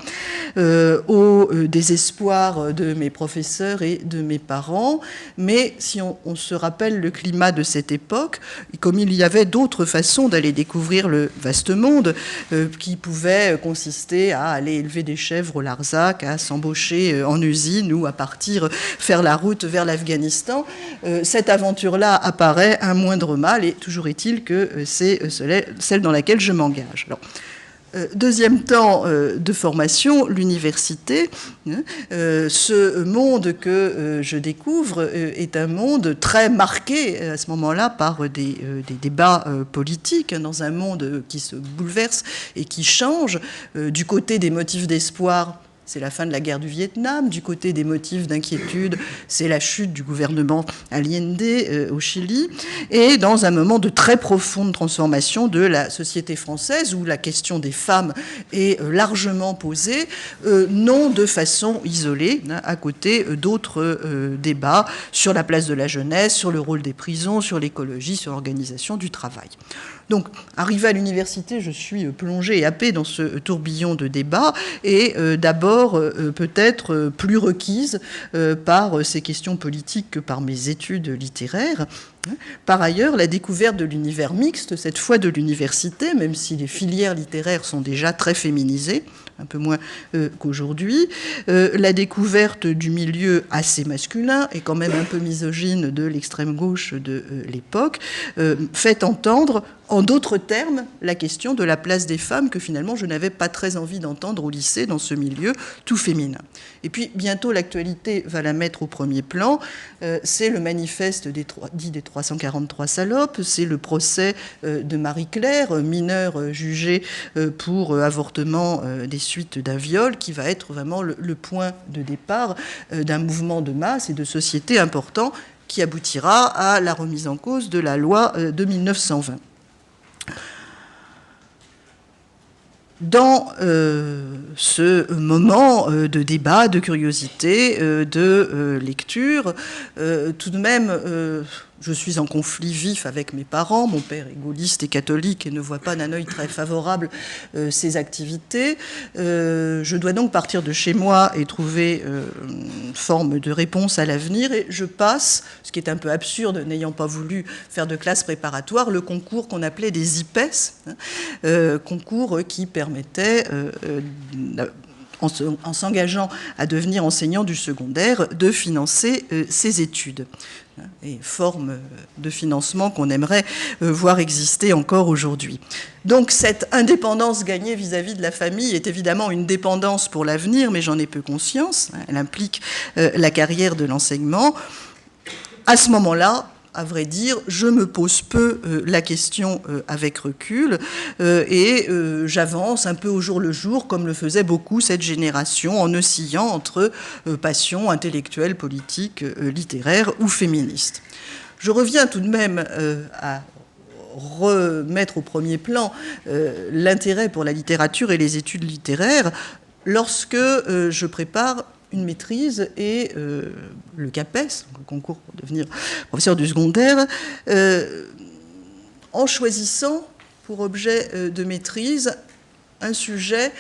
au désespoir de mes professeurs et de mes parents. Mais si on se rappelle le climat de cette époque, comme il y avait d'autres façons d'aller découvrir le vaste monde, qui pouvaient consister à aller élever des chèvres au Larzac, à s'embaucher en usine ou à partir faire la route vers l'Afghanistan, cette aventure-là apparaît un moindre mal, et toujours est-il que c'est celle dans laquelle je m'engage. Alors, deuxième temps de formation, l'université. Ce monde que je découvre est un monde très marqué à ce moment-là par des débats politiques, dans un monde qui se bouleverse et qui change. Du côté des motifs d'espoir, c'est la fin de la guerre du Vietnam. Du côté des motifs d'inquiétude, c'est la chute du gouvernement Allende au Chili. Et dans un moment de très profonde transformation de la société française, où la question des femmes est largement posée, non de façon isolée, à côté d'autres débats sur la place de la jeunesse, sur le rôle des prisons, sur l'écologie, sur l'organisation du travail. Donc, arrivé à l'université, je suis plongée et happée dans ce tourbillon de débats, et d'abord peut-être plus requise par ces questions politiques que par mes études littéraires. Par ailleurs, la découverte de l'univers mixte, cette fois de l'université, même si les filières littéraires sont déjà très féminisées, un peu moins qu'aujourd'hui, la découverte du milieu assez masculin et quand même un peu misogyne de l'extrême gauche de l'époque, fait entendre, en d'autres termes, la question de la place des femmes que finalement je n'avais pas très envie d'entendre au lycée dans ce milieu tout féminin. Et puis bientôt l'actualité va la mettre au premier plan, c'est le manifeste dit des 343 salopes, c'est le procès de Marie-Claire, mineure jugée pour avortement des suites d'un viol, qui va être vraiment le point de départ d'un mouvement de masse et de société important qui aboutira à la remise en cause de la loi de 1920. Dans ce moment de débat, de curiosité, de lecture, tout de même, je suis en conflit vif avec mes parents. Mon père est gaulliste et catholique et ne voit pas d'un œil très favorable ces activités. Je dois donc partir de chez moi et trouver une forme de réponse à l'avenir. Et je passe, ce qui est un peu absurde, n'ayant pas voulu faire de classe préparatoire, le concours qu'on appelait des IPES, concours qui permettait en s'engageant à devenir enseignant du secondaire, de financer ses études. Et forme de financement qu'on aimerait voir exister encore aujourd'hui. Donc cette indépendance gagnée vis-à-vis de la famille est évidemment une dépendance pour l'avenir, mais j'en ai peu conscience. Elle implique la carrière de l'enseignement. À ce moment-là, à vrai dire, je me pose peu la question avec recul et j'avance un peu au jour le jour, comme le faisait beaucoup cette génération, en oscillant entre passion intellectuelle, politique, littéraire ou féministe. Je reviens tout de même à remettre au premier plan l'intérêt pour la littérature et les études littéraires lorsque je prépare une maîtrise et le CAPES, le concours pour devenir professeur du secondaire, en choisissant pour objet de maîtrise un sujet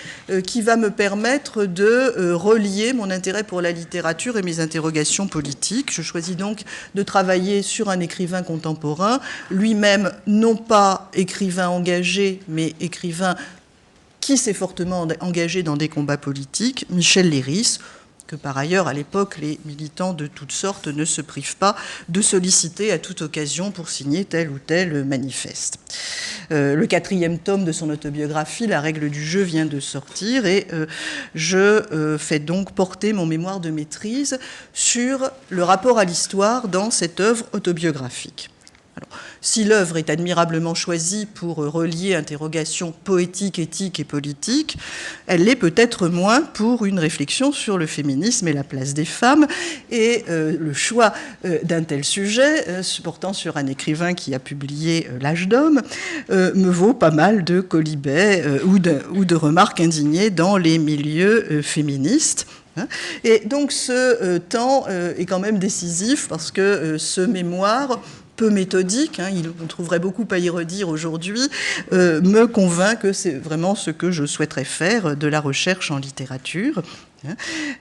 qui va me permettre de relier mon intérêt pour la littérature et mes interrogations politiques. Je choisis donc de travailler sur un écrivain contemporain, lui-même non pas écrivain engagé, mais écrivain qui s'est fortement engagé dans des combats politiques, Michel Leiris, que par ailleurs, à l'époque, les militants de toutes sortes ne se privent pas de solliciter à toute occasion pour signer tel ou tel manifeste. Le 4e tome de son autobiographie, La règle du jeu, vient de sortir et je fais donc porter mon mémoire de maîtrise sur le rapport à l'histoire dans cette œuvre autobiographique. Alors, si l'œuvre est admirablement choisie pour relier interrogations poétiques, éthiques et politiques, elle l'est peut-être moins pour une réflexion sur le féminisme et la place des femmes. Et le choix d'un tel sujet, portant sur un écrivain qui a publié L'âge d'homme, me vaut pas mal de quolibets ou de remarques indignées dans les milieux féministes. Et donc ce temps est quand même décisif parce que ce mémoire, peu méthodique, on trouverait beaucoup à y redire aujourd'hui, me convainc que c'est vraiment ce que je souhaiterais faire de la recherche en littérature.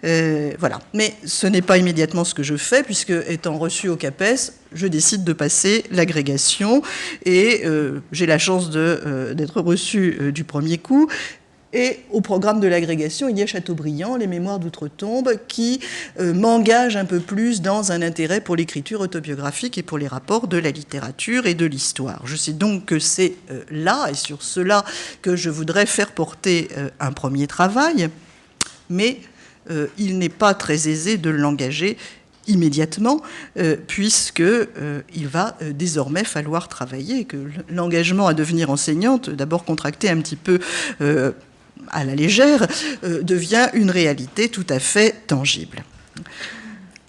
Voilà. Mais ce n'est pas immédiatement ce que je fais, puisque, étant reçu au CAPES, je décide de passer l'agrégation, et j'ai la chance d'être reçu du premier coup. Et au programme de l'agrégation, il y a Chateaubriand, Les Mémoires d'Outre-Tombe, qui m'engage un peu plus dans un intérêt pour l'écriture autobiographique et pour les rapports de la littérature et de l'histoire. Je sais donc que c'est là, et sur cela, que je voudrais faire porter un premier travail, mais il n'est pas très aisé de l'engager immédiatement, puisqu'il va désormais falloir travailler, que l'engagement à devenir enseignante, d'abord contracté un petit peu à la légère, devient une réalité tout à fait tangible.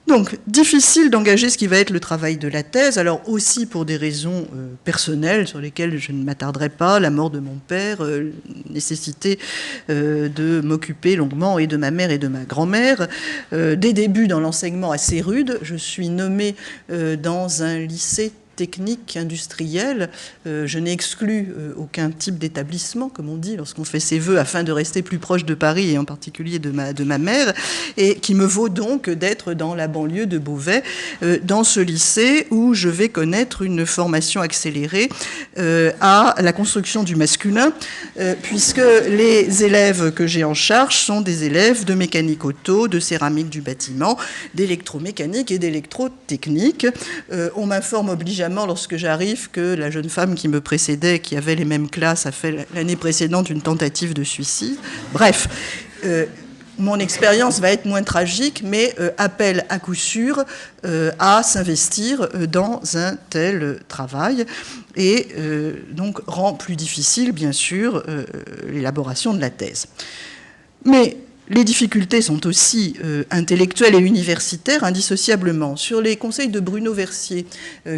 Donc, difficile d'engager ce qui va être le travail de la thèse, alors aussi pour des raisons personnelles sur lesquelles je ne m'attarderai pas, la mort de mon père, nécessité de m'occuper longuement et de ma mère et de ma grand-mère. Des débuts dans l'enseignement assez rudes, je suis nommée dans un lycée technique, industrielle. Je n'ai exclu aucun type d'établissement, comme on dit, lorsqu'on fait ses vœux, afin de rester plus proche de Paris, et en particulier de ma mère, et qui me vaut donc d'être dans la banlieue de Beauvais, dans ce lycée où je vais connaître une formation accélérée à la construction du masculin, puisque les élèves que j'ai en charge sont des élèves de mécanique auto, de céramique du bâtiment, d'électromécanique et d'électrotechnique. On m'informe obligeamment lorsque j'arrive que la jeune femme qui me précédait, qui avait les mêmes classes, a fait l'année précédente une tentative de suicide. Bref, mon expérience va être moins tragique, mais appelle à coup sûr à s'investir dans un tel travail et donc rend plus difficile, bien sûr, l'élaboration de la thèse. Mais les difficultés sont aussi intellectuelles et universitaires indissociablement. Sur les conseils de Bruno Versier,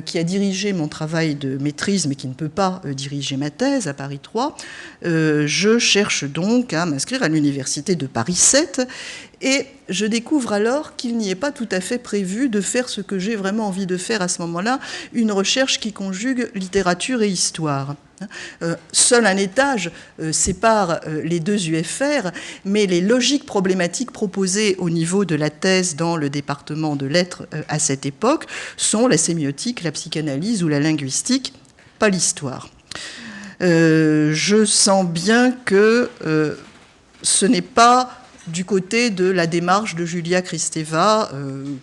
qui a dirigé mon travail de maîtrise, mais qui ne peut pas diriger ma thèse à Paris 3, je cherche donc à m'inscrire à l'université de Paris 7. Et je découvre alors qu'il n'y est pas tout à fait prévu de faire ce que j'ai vraiment envie de faire à ce moment-là, une recherche qui conjugue littérature et histoire. Seul un étage sépare les deux UFR, mais les logiques problématiques proposées au niveau de la thèse dans le département de lettres à cette époque sont la sémiotique, la psychanalyse ou la linguistique, pas l'histoire. Je sens bien que ce n'est pas du côté de la démarche de Julia Kristeva,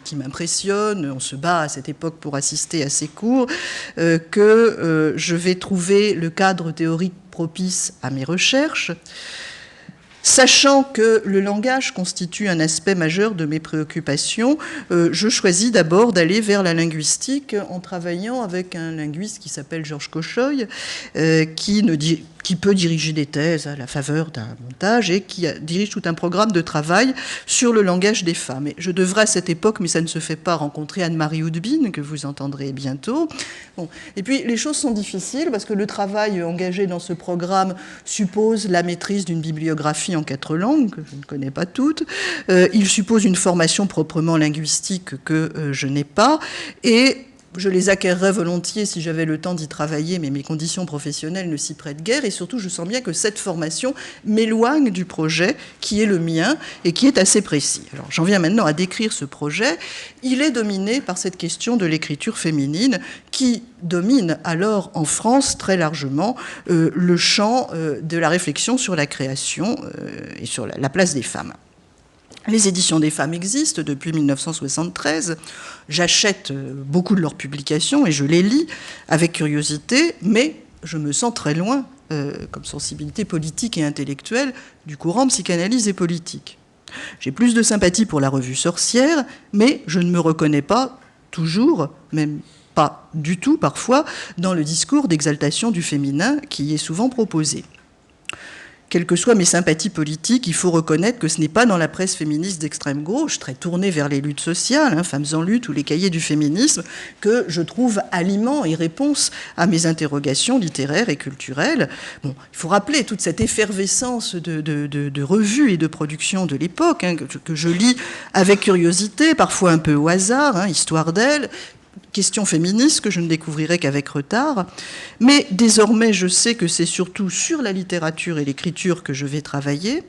qui m'impressionne, on se bat à cette époque pour assister à ses cours, que je vais trouver le cadre théorique propice à mes recherches. Sachant que le langage constitue un aspect majeur de mes préoccupations, je choisis d'abord d'aller vers la linguistique en travaillant avec un linguiste qui s'appelle Georges Cochoy, qui peut diriger des thèses à la faveur d'un montage et qui dirige tout un programme de travail sur le langage des femmes. Et je devrais à cette époque, mais ça ne se fait pas, rencontrer Anne-Marie Houdbin, que vous entendrez bientôt. Bon. Et puis les choses sont difficiles parce que le travail engagé dans ce programme suppose la maîtrise d'une bibliographie en 4 langues, que je ne connais pas toutes. Il suppose une formation proprement linguistique que je n'ai pas. Et je les acquerrais volontiers si j'avais le temps d'y travailler, mais mes conditions professionnelles ne s'y prêtent guère. Et surtout, je sens bien que cette formation m'éloigne du projet qui est le mien et qui est assez précis. Alors, j'en viens maintenant à décrire ce projet. Il est dominé par cette question de l'écriture féminine qui domine alors en France très largement le champ de la réflexion sur la création et sur la place des femmes. Les éditions des femmes existent depuis 1973. J'achète beaucoup de leurs publications et je les lis avec curiosité, mais je me sens très loin, comme sensibilité politique et intellectuelle, du courant psychanalyse et politique. J'ai plus de sympathie pour la revue Sorcière, mais je ne me reconnais pas toujours, même pas du tout parfois, dans le discours d'exaltation du féminin qui y est souvent proposé. Quelles que soient mes sympathies politiques, il faut reconnaître que ce n'est pas dans la presse féministe d'extrême gauche, très tournée vers les luttes sociales, Femmes en lutte ou les cahiers du féminisme, que je trouve aliment et réponse à mes interrogations littéraires et culturelles. Bon, il faut rappeler toute cette effervescence de revues et de productions de l'époque, que je lis avec curiosité, parfois un peu au hasard, Histoire d'elle, question féministe que je ne découvrirai qu'avec retard, mais désormais je sais que c'est surtout sur la littérature et l'écriture que je vais travailler.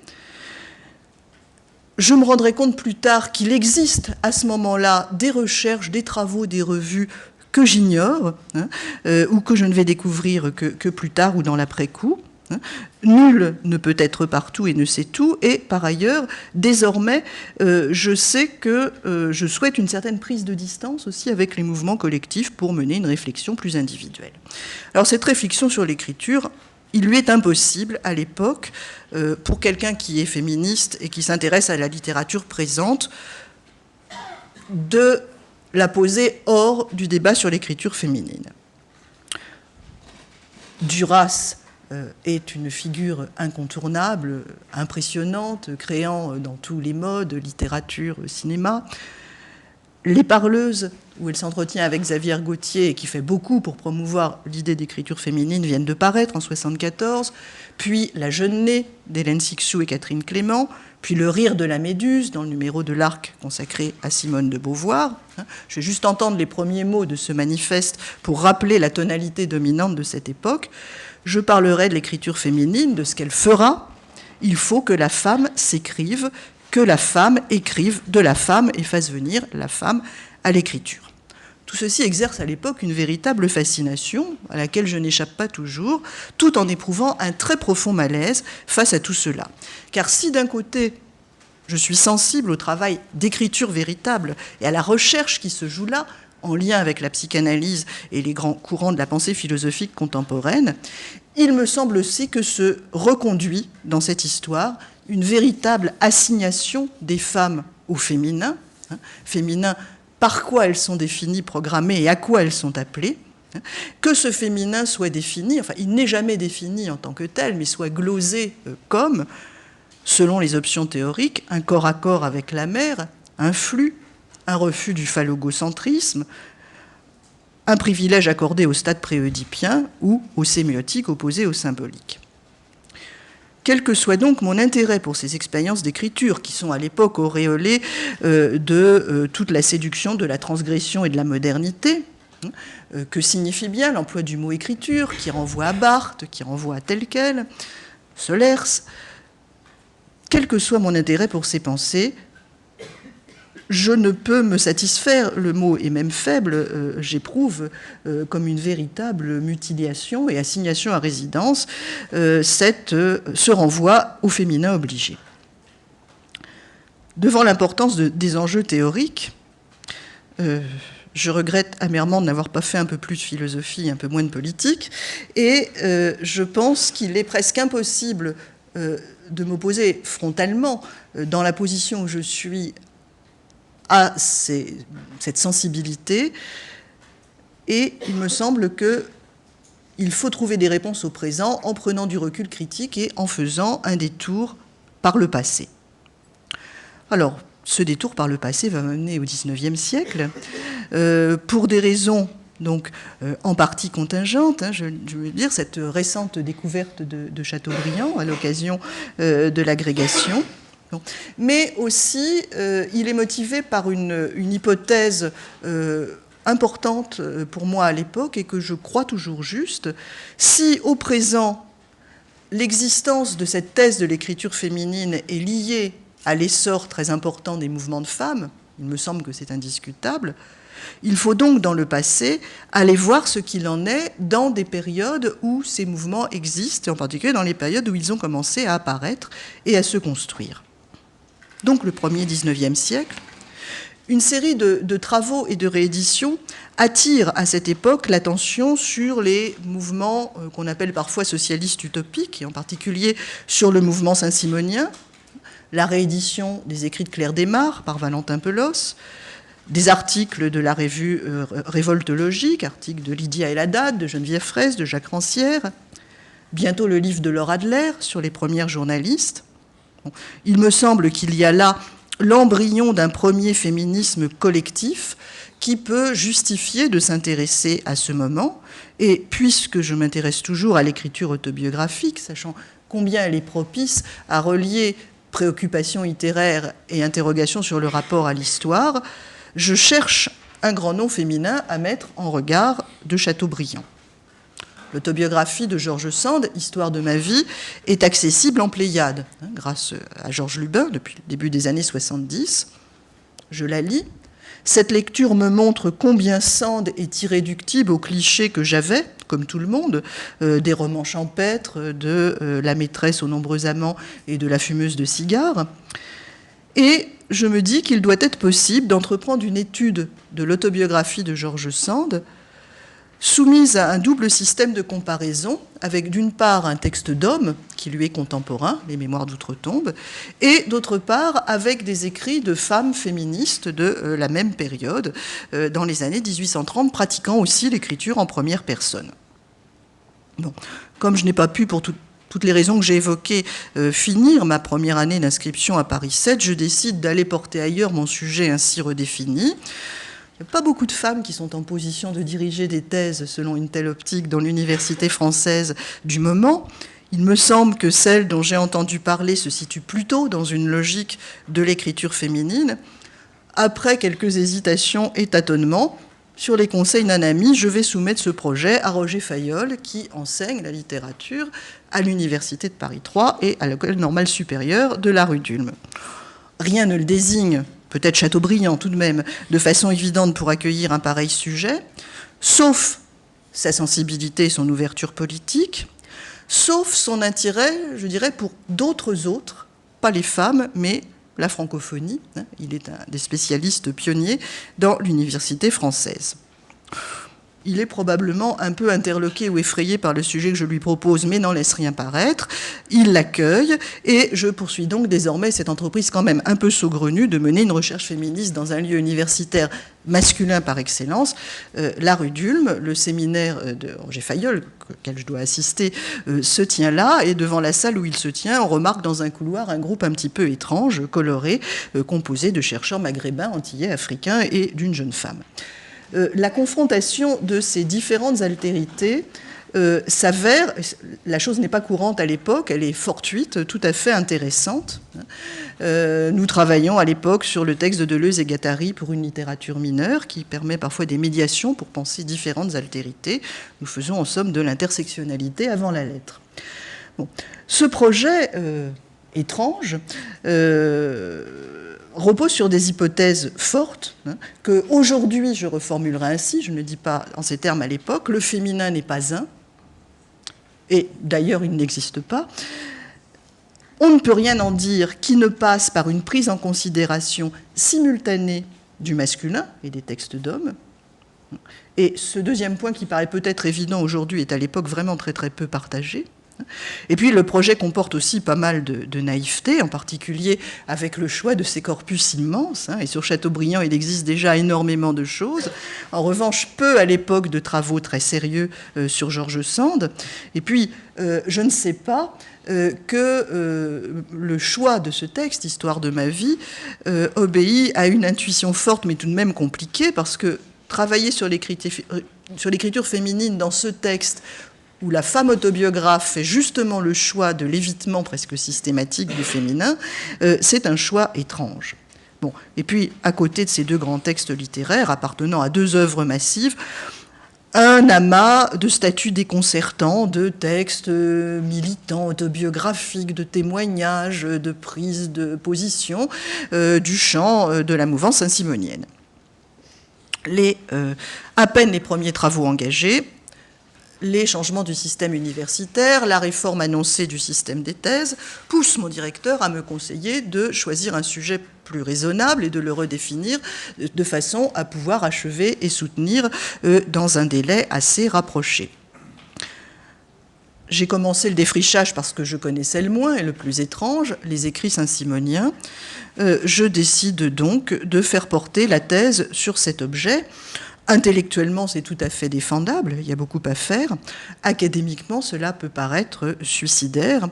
Je me rendrai compte plus tard qu'il existe à ce moment-là des recherches, des travaux, des revues que j'ignore, ou que je ne vais découvrir que plus tard ou dans l'après-coup. Nul ne peut être partout et ne sait tout, et par ailleurs, désormais, je sais que je souhaite une certaine prise de distance aussi avec les mouvements collectifs pour mener une réflexion plus individuelle. Alors cette réflexion sur l'écriture, il lui est impossible à l'époque, pour quelqu'un qui est féministe et qui s'intéresse à la littérature présente, de la poser hors du débat sur l'écriture féminine. Duras est une figure incontournable, impressionnante, créant dans tous les modes, littérature, cinéma. Les Parleuses, où elle s'entretient avec Xavier Gauthier et qui fait beaucoup pour promouvoir l'idée d'écriture féminine, viennent de paraître en 1974, puis La Jeune Née d'Hélène Cixous et Catherine Clément, puis Le Rire de la Méduse dans le numéro de l'Arc consacré à Simone de Beauvoir. Je vais juste entendre les premiers mots de ce manifeste pour rappeler la tonalité dominante de cette époque. Je parlerai de l'écriture féminine, de ce qu'elle fera. Il faut que la femme s'écrive, que la femme écrive de la femme et fasse venir la femme à l'écriture. Tout ceci exerce à l'époque une véritable fascination à laquelle je n'échappe pas toujours, tout en éprouvant un très profond malaise face à tout cela. Car si d'un côté, je suis sensible au travail d'écriture véritable et à la recherche qui se joue là, en lien avec la psychanalyse et les grands courants de la pensée philosophique contemporaine, il me semble aussi que se reconduit dans cette histoire une véritable assignation des femmes au féminin, féminin par quoi elles sont définies, programmées et à quoi elles sont appelées, que ce féminin soit défini, enfin il n'est jamais défini en tant que tel, mais soit glosé comme, selon les options théoriques, un corps à corps avec la mère, un flux, un refus du phallogocentrisme, un privilège accordé au stade préoedipien ou au sémiotique opposé au symbolique. Quel que soit donc mon intérêt pour ces expériences d'écriture, qui sont à l'époque auréolées de toute la séduction de la transgression et de la modernité, que signifie bien l'emploi du mot écriture, qui renvoie à Barthes, qui renvoie à tel quel, Solers. Quel que soit mon intérêt pour ces pensées, je ne peux me satisfaire, le mot est même faible, j'éprouve comme une véritable mutilation et assignation à résidence ce renvoi au féminin obligé. Devant l'importance des enjeux théoriques, je regrette amèrement de n'avoir pas fait un peu plus de philosophie, un peu moins de politique, et je pense qu'il est presque impossible de m'opposer frontalement dans la position où je suis à cette sensibilité, et il me semble qu'il faut trouver des réponses au présent en prenant du recul critique et en faisant un détour par le passé. Alors, ce détour par le passé va m'amener au XIXe siècle, pour des raisons donc en partie contingentes, je veux dire, cette récente découverte de Chateaubriand à l'occasion de l'agrégation. Mais aussi, il est motivé par une hypothèse importante pour moi à l'époque et que je crois toujours juste. Si au présent, l'existence de cette thèse de l'écriture féminine est liée à l'essor très important des mouvements de femmes, il me semble que c'est indiscutable, il faut donc, dans le passé, aller voir ce qu'il en est dans des périodes où ces mouvements existent, et en particulier dans les périodes où ils ont commencé à apparaître et à se construire. Donc le premier XIXe siècle, une série de travaux et de rééditions attire à cette époque l'attention sur les mouvements qu'on appelle parfois socialistes utopiques, et en particulier sur le mouvement saint-simonien, la réédition des écrits de Claire Desmarres par Valentin Pelosse, des articles de la revue Révoltologique, articles de Lydia El-Haddad, de Geneviève Fraisse, de Jacques Rancière, bientôt le livre de Laure Adler sur les premières journalistes. Il me semble qu'il y a là l'embryon d'un premier féminisme collectif qui peut justifier de s'intéresser à ce moment. Et puisque je m'intéresse toujours à l'écriture autobiographique, sachant combien elle est propice à relier préoccupations littéraires et interrogations sur le rapport à l'histoire, je cherche un grand nom féminin à mettre en regard de Chateaubriand. L'autobiographie de George Sand, Histoire de ma vie, est accessible en Pléiade, grâce à Georges Lubin, depuis le début des années 70. Je la lis. Cette lecture me montre combien Sand est irréductible aux clichés que j'avais, comme tout le monde, des romans champêtres, de La maîtresse aux nombreux amants et de La fumeuse de cigares. Et je me dis qu'il doit être possible d'entreprendre une étude de l'autobiographie de George Sand, soumise à un double système de comparaison, avec d'une part un texte d'homme qui lui est contemporain, les Mémoires d'outre-tombe, et d'autre part avec des écrits de femmes féministes de la même période, dans les années 1830, pratiquant aussi l'écriture en première personne. Bon, comme je n'ai pas pu, pour toutes les raisons que j'ai évoquées, finir ma première année d'inscription à Paris 7, je décide d'aller porter ailleurs mon sujet ainsi redéfini. Il n'y a pas beaucoup de femmes qui sont en position de diriger des thèses selon une telle optique dans l'université française du moment. Il me semble que celle dont j'ai entendu parler se situe plutôt dans une logique de l'écriture féminine. Après quelques hésitations et tâtonnements, sur les conseils d'un ami, je vais soumettre ce projet à Roger Fayolle, qui enseigne la littérature à l'université de Paris 3 et à l'école normale supérieure de la rue d'Ulm. Rien ne le désigne, peut-être Chateaubriand tout de même, de façon évidente pour accueillir un pareil sujet, sauf sa sensibilité et son ouverture politique, sauf son intérêt, je dirais, pour d'autres autres, pas les femmes, mais la francophonie. Il est un des spécialistes pionniers dans l'université française. Il est probablement un peu interloqué ou effrayé par le sujet que je lui propose, mais n'en laisse rien paraître. Il l'accueille et je poursuis donc désormais cette entreprise quand même un peu saugrenue de mener une recherche féministe dans un lieu universitaire masculin par excellence, la rue d'Ulm. Le séminaire de Roger Fayolle, auquel je dois assister, se tient là, et devant la salle où il se tient, on remarque dans un couloir un groupe un petit peu étrange, coloré, composé de chercheurs maghrébins, antillais, africains et d'une jeune femme. La confrontation de ces différentes altérités s'avère, la chose n'est pas courante à l'époque, elle est fortuite, tout à fait intéressante. Nous travaillons à l'époque sur le texte de Deleuze et Guattari pour une littérature mineure qui permet parfois des médiations pour penser différentes altérités. Nous faisons en somme de l'intersectionnalité avant la lettre. Bon. Ce projet étrange repose sur des hypothèses fortes, que aujourd'hui je reformulerai ainsi, je ne le dis pas en ces termes à l'époque, le féminin n'est pas un, et d'ailleurs il n'existe pas. On ne peut rien en dire qui ne passe par une prise en considération simultanée du masculin et des textes d'hommes. Et ce deuxième point qui paraît peut-être évident aujourd'hui est à l'époque vraiment très très peu partagé. Et puis le projet comporte aussi pas mal de naïveté, en particulier avec le choix de ces corpus immenses. Et sur Chateaubriand, il existe déjà énormément de choses. En revanche, peu à l'époque de travaux très sérieux sur George Sand. Et puis, je ne sais pas que le choix de ce texte, Histoire de ma vie, obéit à une intuition forte, mais tout de même compliquée, parce que travailler sur l'écriture féminine dans ce texte, où la femme autobiographe fait justement le choix de l'évitement presque systématique du féminin, c'est un choix étrange. Bon. Et puis, à côté de ces deux grands textes littéraires, appartenant à deux œuvres massives, un amas de statuts déconcertants, de textes militants, autobiographiques, de témoignages, de prises de position du champ de la mouvance saint-simonienne. À peine les premiers travaux engagés, les changements du système universitaire, la réforme annoncée du système des thèses, poussent mon directeur à me conseiller de choisir un sujet plus raisonnable et de le redéfinir de façon à pouvoir achever et soutenir dans un délai assez rapproché. J'ai commencé le défrichage parce que je connaissais le moins et le plus étrange, les écrits saint-simoniens. Je décide donc de faire porter la thèse sur cet objet. Intellectuellement, c'est tout à fait défendable, il y a beaucoup à faire. Académiquement, cela peut paraître suicidaire.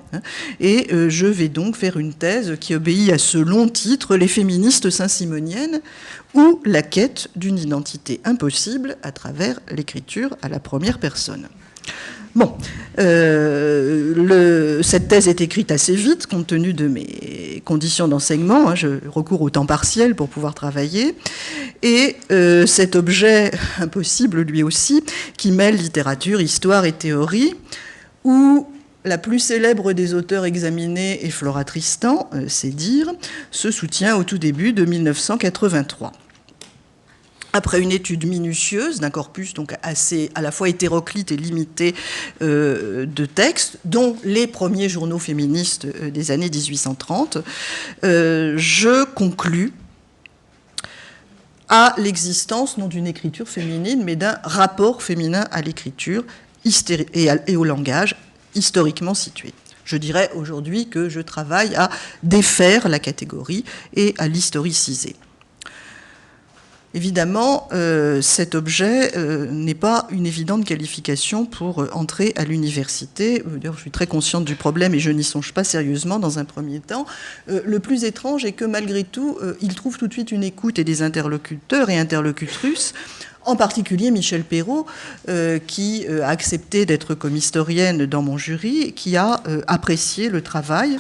Et je vais donc faire une thèse qui obéit à ce long titre, Les féministes saint-simoniennes, ou la quête d'une identité impossible à travers l'écriture à la première personne. Bon, cette thèse est écrite assez vite, compte tenu de mes conditions d'enseignement. Je recours au temps partiel pour pouvoir travailler. Et cet objet impossible, lui aussi, qui mêle littérature, histoire et théorie, où la plus célèbre des auteurs examinés est Flora Tristan, c'est dire, se soutient au tout début de 1983. Après une étude minutieuse d'un corpus donc assez à la fois hétéroclite et limité de textes, dont les premiers journaux féministes des années 1830, je conclus à l'existence non d'une écriture féminine, mais d'un rapport féminin à l'écriture et au langage historiquement situé. Je dirais aujourd'hui que je travaille à défaire la catégorie et à l'historiciser. Évidemment, cet objet n'est pas une évidente qualification pour entrer à l'université. D'ailleurs, je suis très consciente du problème et je n'y songe pas sérieusement dans un premier temps. Le plus étrange est que malgré tout, il trouve tout de suite une écoute et des interlocuteurs et interlocutrices, en particulier Michel Perrault, qui a accepté d'être comme historienne dans mon jury, qui a apprécié le travail,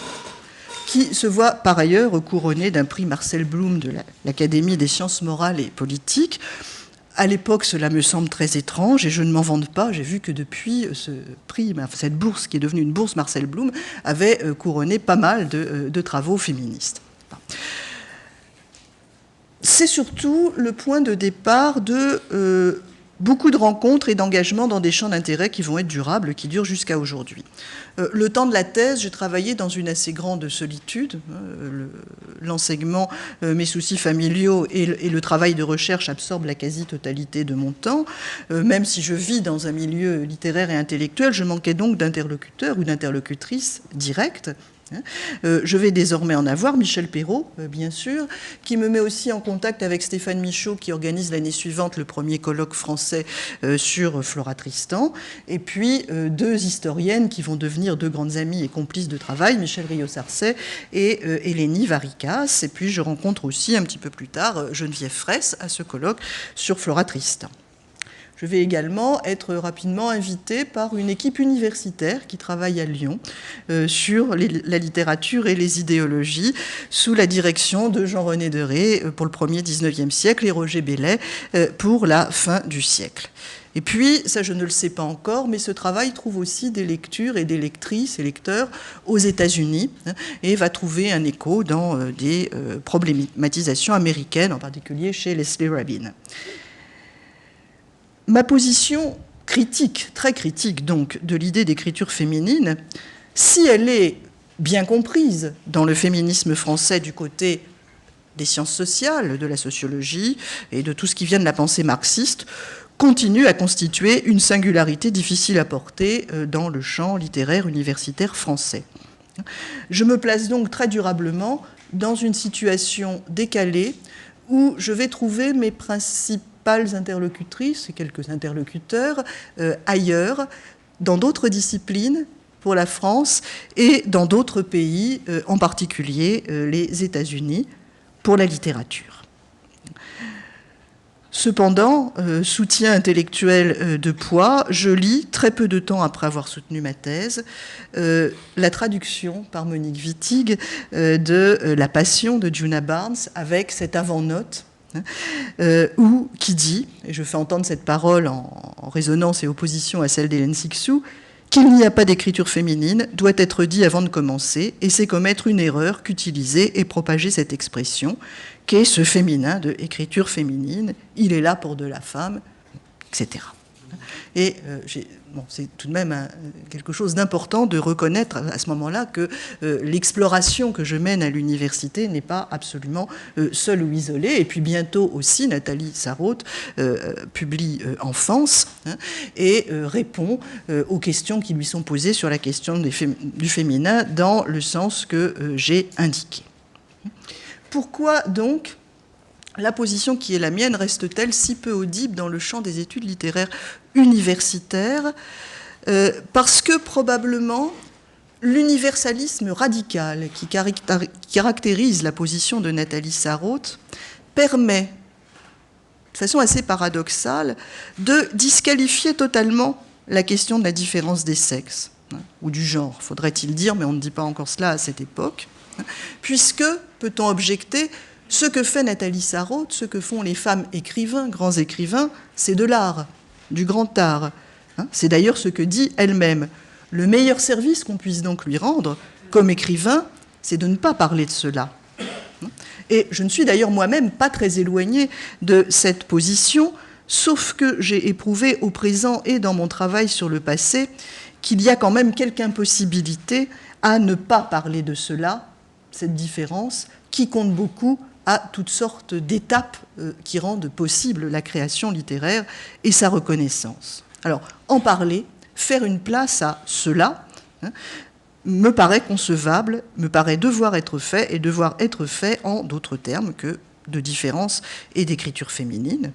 qui se voit par ailleurs couronné d'un prix Marcel Blum de l'Académie des sciences morales et politiques. À l'époque, cela me semble très étrange et je ne m'en vante pas. J'ai vu que depuis ce prix, cette bourse qui est devenue une bourse Marcel Blum, avait couronné pas mal de travaux féministes. C'est surtout le point de départ de beaucoup de rencontres et d'engagements dans des champs d'intérêt qui vont être durables, qui durent jusqu'à aujourd'hui. Le temps de la thèse, j'ai travaillé dans une assez grande solitude. L'enseignement, mes soucis familiaux et le travail de recherche absorbent la quasi-totalité de mon temps. Même si je vis dans un milieu littéraire et intellectuel, je manquais donc d'interlocuteurs ou d'interlocutrices directes. Je vais désormais en avoir, Michel Perrault, bien sûr, qui me met aussi en contact avec Stéphane Michaud, qui organise l'année suivante le premier colloque français sur Flora Tristan, et puis deux historiennes qui vont devenir deux grandes amies et complices de travail, Michel Rio-Sarcey et Hélénie Varicas, et puis je rencontre aussi un petit peu plus tard Geneviève Fraisse à ce colloque sur Flora Tristan. je vais également être rapidement invitée par une équipe universitaire qui travaille à Lyon sur la littérature et les idéologies, sous la direction de Jean-René Derré pour le premier 19e siècle et Roger Bellet pour la fin du siècle. Et puis, ça je ne le sais pas encore, mais ce travail trouve aussi des lectures et des lectrices et lecteurs aux États-Unis et va trouver un écho dans des problématisations américaines, en particulier chez Leslie Rabin. Ma position critique, très critique donc, de l'idée d'écriture féminine, si elle est bien comprise dans le féminisme français du côté des sciences sociales, de la sociologie et de tout ce qui vient de la pensée marxiste, continue à constituer une singularité difficile à porter dans le champ littéraire universitaire français. Je me place donc très durablement dans une situation décalée où je vais trouver mes principales interlocutrices et quelques interlocuteurs ailleurs, dans d'autres disciplines pour la France et dans d'autres pays, en particulier les États-Unis, pour la littérature. Cependant, soutien intellectuel de poids, je lis, très peu de temps après avoir soutenu ma thèse, la traduction par Monique Wittig de La Passion de Djuna Barnes, avec cette avant-note, qui dit, et je fais entendre cette parole en résonance et opposition à celle d'Hélène Cixous, qu'il n'y a pas d'écriture féminine doit être dit avant de commencer, et c'est commettre une erreur qu'utiliser et propager cette expression, qu'est ce féminin de écriture féminine, il est là pour de la femme, etc. Et c'est tout de même quelque chose d'important de reconnaître à ce moment-là que l'exploration que je mène à l'université n'est pas absolument seule ou isolée. Et puis bientôt aussi, Nathalie Sarraute publie Enfance et répond aux questions qui lui sont posées sur la question du féminin dans le sens que j'ai indiqué. Pourquoi donc la position qui est la mienne reste-t-elle si peu audible dans le champ des études littéraires universitaires ? Parce que probablement l'universalisme radical qui caractérise la position de Nathalie Sarraute permet, de façon assez paradoxale, de disqualifier totalement la question de la différence des sexes, ou du genre, faudrait-il dire, mais on ne dit pas encore cela à cette époque, puisque, peut-on objecter, ce que fait Nathalie Sarraute, ce que font les femmes écrivains, grands écrivains, c'est de l'art, du grand art. C'est d'ailleurs ce que dit elle-même. Le meilleur service qu'on puisse donc lui rendre, comme écrivain, c'est de ne pas parler de cela. Et je ne suis d'ailleurs moi-même pas très éloignée de cette position, sauf que j'ai éprouvé au présent et dans mon travail sur le passé qu'il y a quand même quelque impossibilité à ne pas parler de cela, cette différence, qui compte beaucoup à toutes sortes d'étapes qui rendent possible la création littéraire et sa reconnaissance. Alors, en parler, faire une place à cela, me paraît concevable, me paraît devoir être fait, et devoir être fait en d'autres termes que de différence et d'écriture féminine.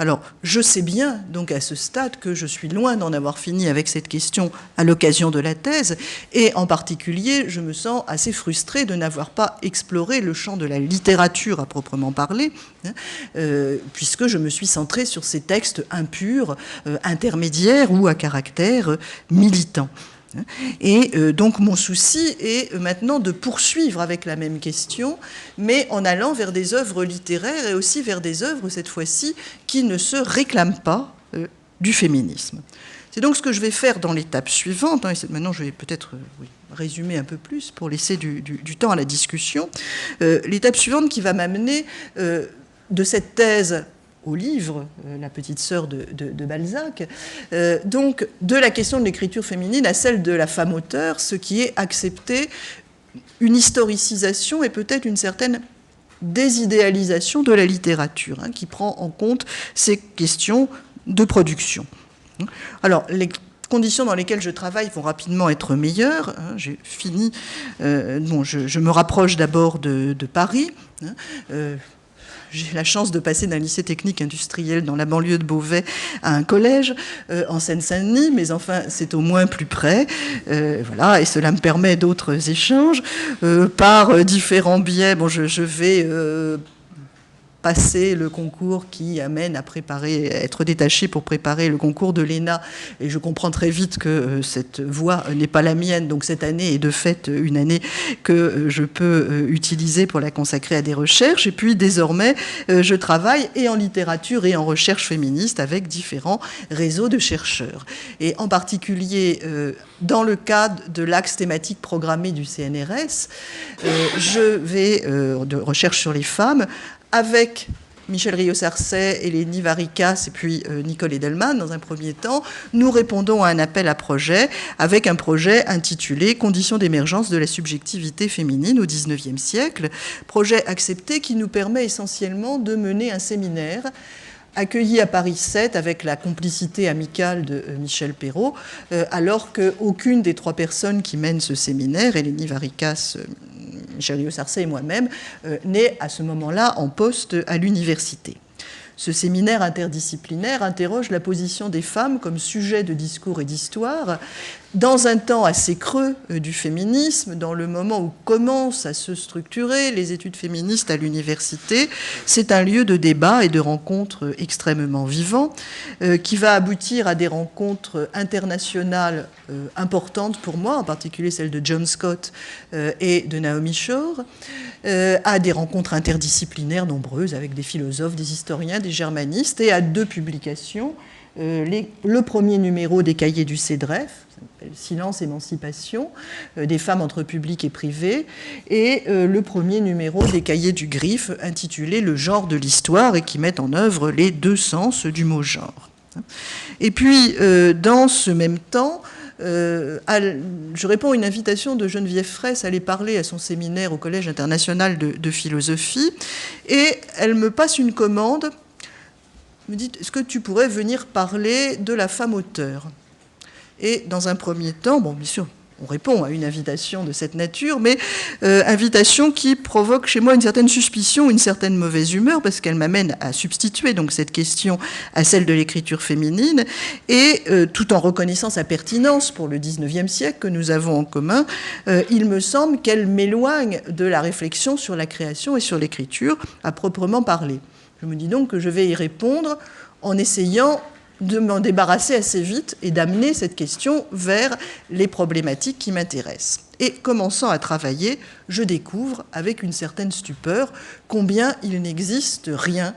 Alors, je sais bien, donc à ce stade, que je suis loin d'en avoir fini avec cette question à l'occasion de la thèse, et en particulier, je me sens assez frustrée de n'avoir pas exploré le champ de la littérature à proprement parler, puisque je me suis centrée sur ces textes impurs, intermédiaires ou à caractère militant. Et donc mon souci est maintenant de poursuivre avec la même question, mais en allant vers des œuvres littéraires et aussi vers des œuvres, cette fois-ci, qui ne se réclament pas du féminisme. C'est donc ce que je vais faire dans l'étape suivante, et maintenant je vais peut-être résumer un peu plus pour laisser du temps à la discussion. L'étape suivante qui va m'amener de cette thèse au livre, La petite sœur de Balzac, donc de la question de l'écriture féminine à celle de la femme auteure, ce qui est accepter une historicisation et peut-être une certaine désidéalisation de la littérature, qui prend en compte ces questions de production. Alors, les conditions dans lesquelles je travaille vont rapidement être meilleures. J'ai fini. Je me rapproche d'abord de Paris. J'ai la chance de passer d'un lycée technique industriel dans la banlieue de Beauvais à un collège en Seine-Saint-Denis, mais enfin, c'est au moins plus près. Voilà, et cela me permet d'autres échanges par différents biais. Bon, je vais passer le concours qui amène à préparer, à être détaché pour préparer le concours de l'ENA. Et je comprends très vite que cette voie n'est pas la mienne. Donc cette année est de fait une année que je peux utiliser pour la consacrer à des recherches. Et puis désormais, je travaille et en littérature et en recherche féministe avec différents réseaux de chercheurs. Et en particulier, dans le cadre de l'axe thématique programmé du CNRS, je vais, de recherche sur les femmes, avec Michel Rios-Arcet, Eleni Varikas et puis Nicole Edelman, dans un premier temps, nous répondons à un appel à projet avec un projet intitulé « Conditions d'émergence de la subjectivité féminine au XIXe siècle », projet accepté qui nous permet essentiellement de mener un séminaire accueilli à Paris 7 avec la complicité amicale de Michel Perrault, alors qu'aucune des trois personnes qui mènent ce séminaire, Eleni Varikas, Michel Rios-Arcet et moi-même, n'est à ce moment-là en poste à l'université. Ce séminaire interdisciplinaire interroge la position des femmes comme sujet de discours et d'histoire dans un temps assez creux du féminisme, dans le moment où commencent à se structurer les études féministes à l'université. C'est un lieu de débat et de rencontres extrêmement vivant qui va aboutir à des rencontres internationales importantes pour moi, en particulier celle de John Scott et de Naomi Shore, à des rencontres interdisciplinaires nombreuses avec des philosophes, des historiens, des germanistes, et à 2 publications. Le premier numéro des cahiers du CEDREF, Silence, émancipation, des femmes entre public et privé, et le premier numéro des cahiers du Griffe, intitulé Le genre de l'histoire, et qui met en œuvre les 2 sens du mot genre. Et puis, dans ce même temps, je réponds à une invitation de Geneviève Fraisse à aller parler à son séminaire au Collège international de philosophie, et elle me passe une commande, me dit « Est-ce que tu pourrais venir parler de la femme auteure ?» Et dans un premier temps, bon, bien sûr, on répond à une invitation de cette nature, mais invitation qui provoque chez moi une certaine suspicion, une certaine mauvaise humeur, parce qu'elle m'amène à substituer donc cette question à celle de l'écriture féminine, et tout en reconnaissant sa pertinence pour le XIXe siècle que nous avons en commun, il me semble qu'elle m'éloigne de la réflexion sur la création et sur l'écriture à proprement parler. Je me dis donc que je vais y répondre en essayant de m'en débarrasser assez vite et d'amener cette question vers les problématiques qui m'intéressent. Et commençant à travailler, je découvre avec une certaine stupeur combien il n'existe rien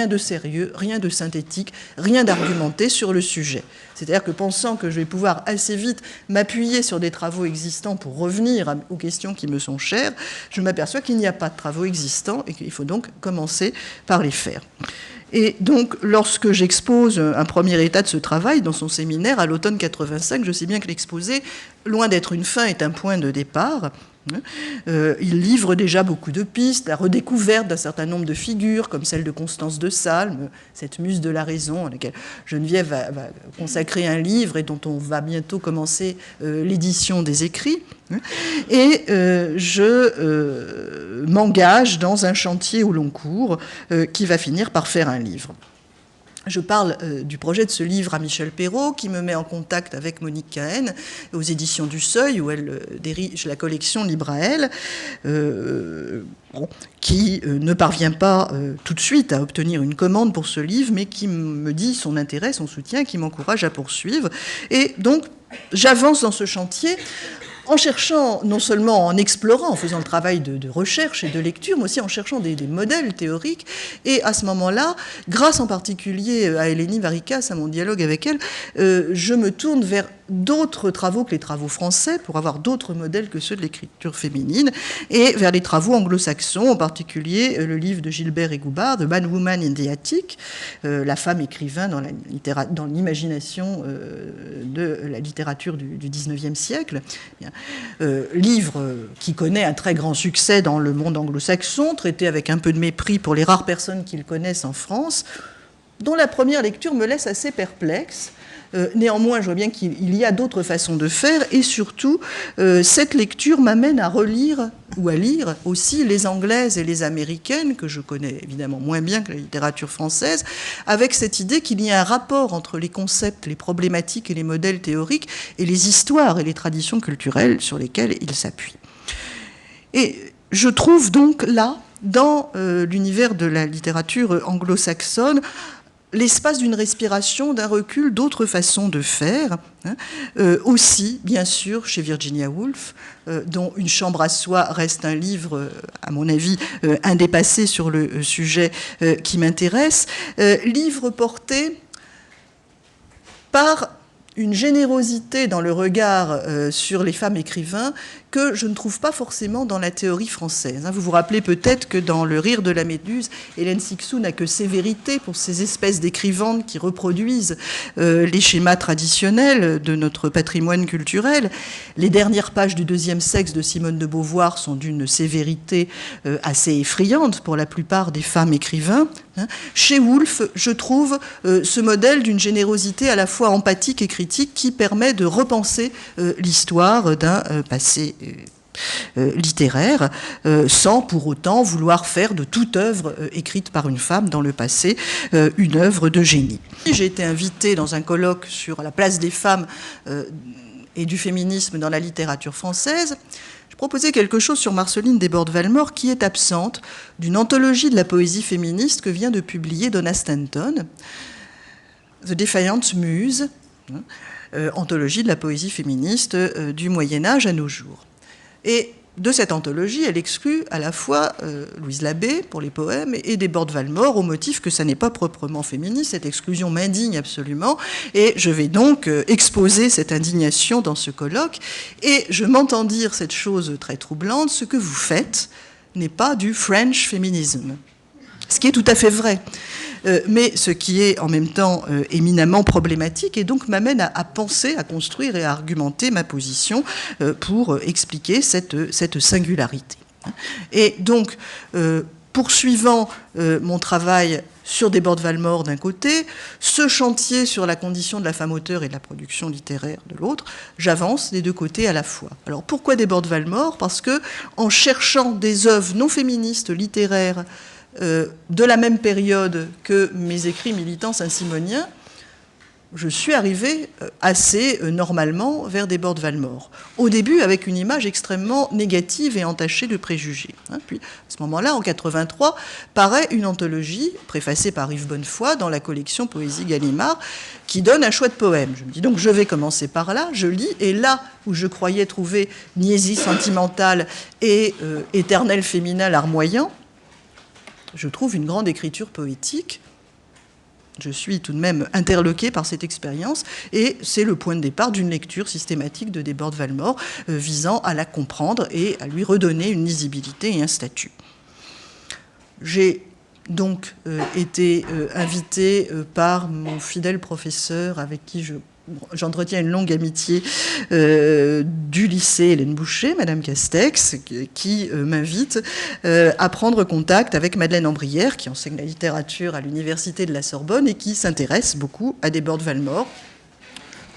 de sérieux, rien de synthétique, rien d'argumenté sur le sujet. C'est-à-dire que pensant que je vais pouvoir assez vite m'appuyer sur des travaux existants pour revenir aux questions qui me sont chères, je m'aperçois qu'il n'y a pas de travaux existants et qu'il faut donc commencer par les faire. Et donc, lorsque j'expose un premier état de ce travail dans son séminaire à l'automne 85, je sais bien que l'exposé, loin d'être une fin, est un point de départ. Il livre déjà beaucoup de pistes, la redécouverte d'un certain nombre de figures, comme celle de Constance de Salm, cette muse de la raison, à laquelle Geneviève va consacrer un livre et dont on va bientôt commencer l'édition des écrits. Et je m'engage dans un chantier au long cours qui va finir par faire un livre. Je parle du projet de ce livre à Michel Perrault, qui me met en contact avec Monique Cahen aux éditions du Seuil, où elle dirige la collection Libre à elle, qui ne parvient pas tout de suite à obtenir une commande pour ce livre, mais qui me dit son intérêt, son soutien, qui m'encourage à poursuivre. Et donc, j'avance dans ce chantier en cherchant, non seulement en explorant, en faisant le travail de recherche et de lecture, mais aussi en cherchant des modèles théoriques. Et à ce moment-là, grâce en particulier à Eleni Varikas, à mon dialogue avec elle, je me tourne vers d'autres travaux que les travaux français, pour avoir d'autres modèles que ceux de l'écriture féminine, et vers les travaux anglo-saxons, en particulier le livre de Gilbert et Goubard, The Man Woman in the Attic, la femme écrivain dans l'imagination de la littérature du XIXe siècle. Livre qui connaît un très grand succès dans le monde anglo-saxon, traité avec un peu de mépris pour les rares personnes qui le connaissent en France, dont la première lecture me laisse assez perplexe. Néanmoins, je vois bien qu'il y a d'autres façons de faire, et surtout, cette lecture m'amène à relire ou à lire aussi les anglaises et les américaines, que je connais évidemment moins bien que la littérature française, avec cette idée qu'il y a un rapport entre les concepts, les problématiques et les modèles théoriques, et les histoires et les traditions culturelles sur lesquelles ils s'appuient. Et je trouve donc là dans l'univers de la littérature anglo-saxonne, l'espace d'une respiration, d'un recul, d'autres façons de faire. Aussi, bien sûr, chez Virginia Woolf, dont Une chambre à soi reste un livre, à mon avis, indépassé sur le sujet qui m'intéresse. Livre porté par une générosité dans le regard sur les femmes écrivains que je ne trouve pas forcément dans la théorie française. Vous vous rappelez peut-être que dans Le rire de la méduse, Hélène Cixous n'a que sévérité pour ces espèces d'écrivantes qui reproduisent les schémas traditionnels de notre patrimoine culturel. Les dernières pages du Deuxième sexe de Simone de Beauvoir sont d'une sévérité assez effrayante pour la plupart des femmes écrivains. Chez Woolf, je trouve ce modèle d'une générosité à la fois empathique et critique qui permet de repenser l'histoire d'un passé littéraire, sans pour autant vouloir faire de toute œuvre écrite par une femme dans le passé une œuvre de génie. J'ai été invitée dans un colloque sur la place des femmes et du féminisme dans la littérature française. Je proposais quelque chose sur Marceline Desbordes-Valmore qui est absente d'une anthologie de la poésie féministe que vient de publier Donna Stanton, The Defiant Muse, anthologie de la poésie féministe du Moyen-Âge à nos jours. Et de cette anthologie, elle exclut à la fois Louise Labbé pour les poèmes et Desbordes-Valmore au motif que ça n'est pas proprement féministe. Cette exclusion m'indigne absolument et je vais donc exposer cette indignation dans ce colloque. Et je m'entends dire cette chose très troublante, ce que vous faites n'est pas du French feminism. Ce qui est tout à fait vrai. Mais ce qui est en même temps éminemment problématique et donc m'amène à penser, à construire et à argumenter ma position pour expliquer cette singularité. Et donc, poursuivant mon travail sur Desbordes-Valmore d'un côté, ce chantier sur la condition de la femme auteure et de la production littéraire de l'autre, j'avance des deux côtés à la fois. Alors pourquoi Desbordes-Valmore ? Parce que en cherchant des œuvres non féministes littéraires de la même période que mes écrits militants saint-simoniens, je suis arrivée assez normalement vers Desbordes-Valmore. Au début, avec une image extrêmement négative et entachée de préjugés. Puis, à ce moment-là, en 83, paraît une anthologie, préfacée par Yves Bonnefoy, dans la collection Poésie Gallimard, qui donne un choix de poèmes. Je me dis donc, je vais commencer par là, je lis, et là où je croyais trouver niaisie sentimentale et éternel féminin larmoyant, je trouve une grande écriture poétique. Je suis tout de même interloquée par cette expérience et c'est le point de départ d'une lecture systématique de Desbordes-Valmore visant à la comprendre et à lui redonner une lisibilité et un statut. J'ai donc été invitée par mon fidèle professeur avec qui j'entretiens une longue amitié du lycée Hélène Boucher, Madame Castex, qui m'invite à prendre contact avec Madeleine Ambrière, qui enseigne la littérature à l'université de la Sorbonne et qui s'intéresse beaucoup à Desbordes-Valmore.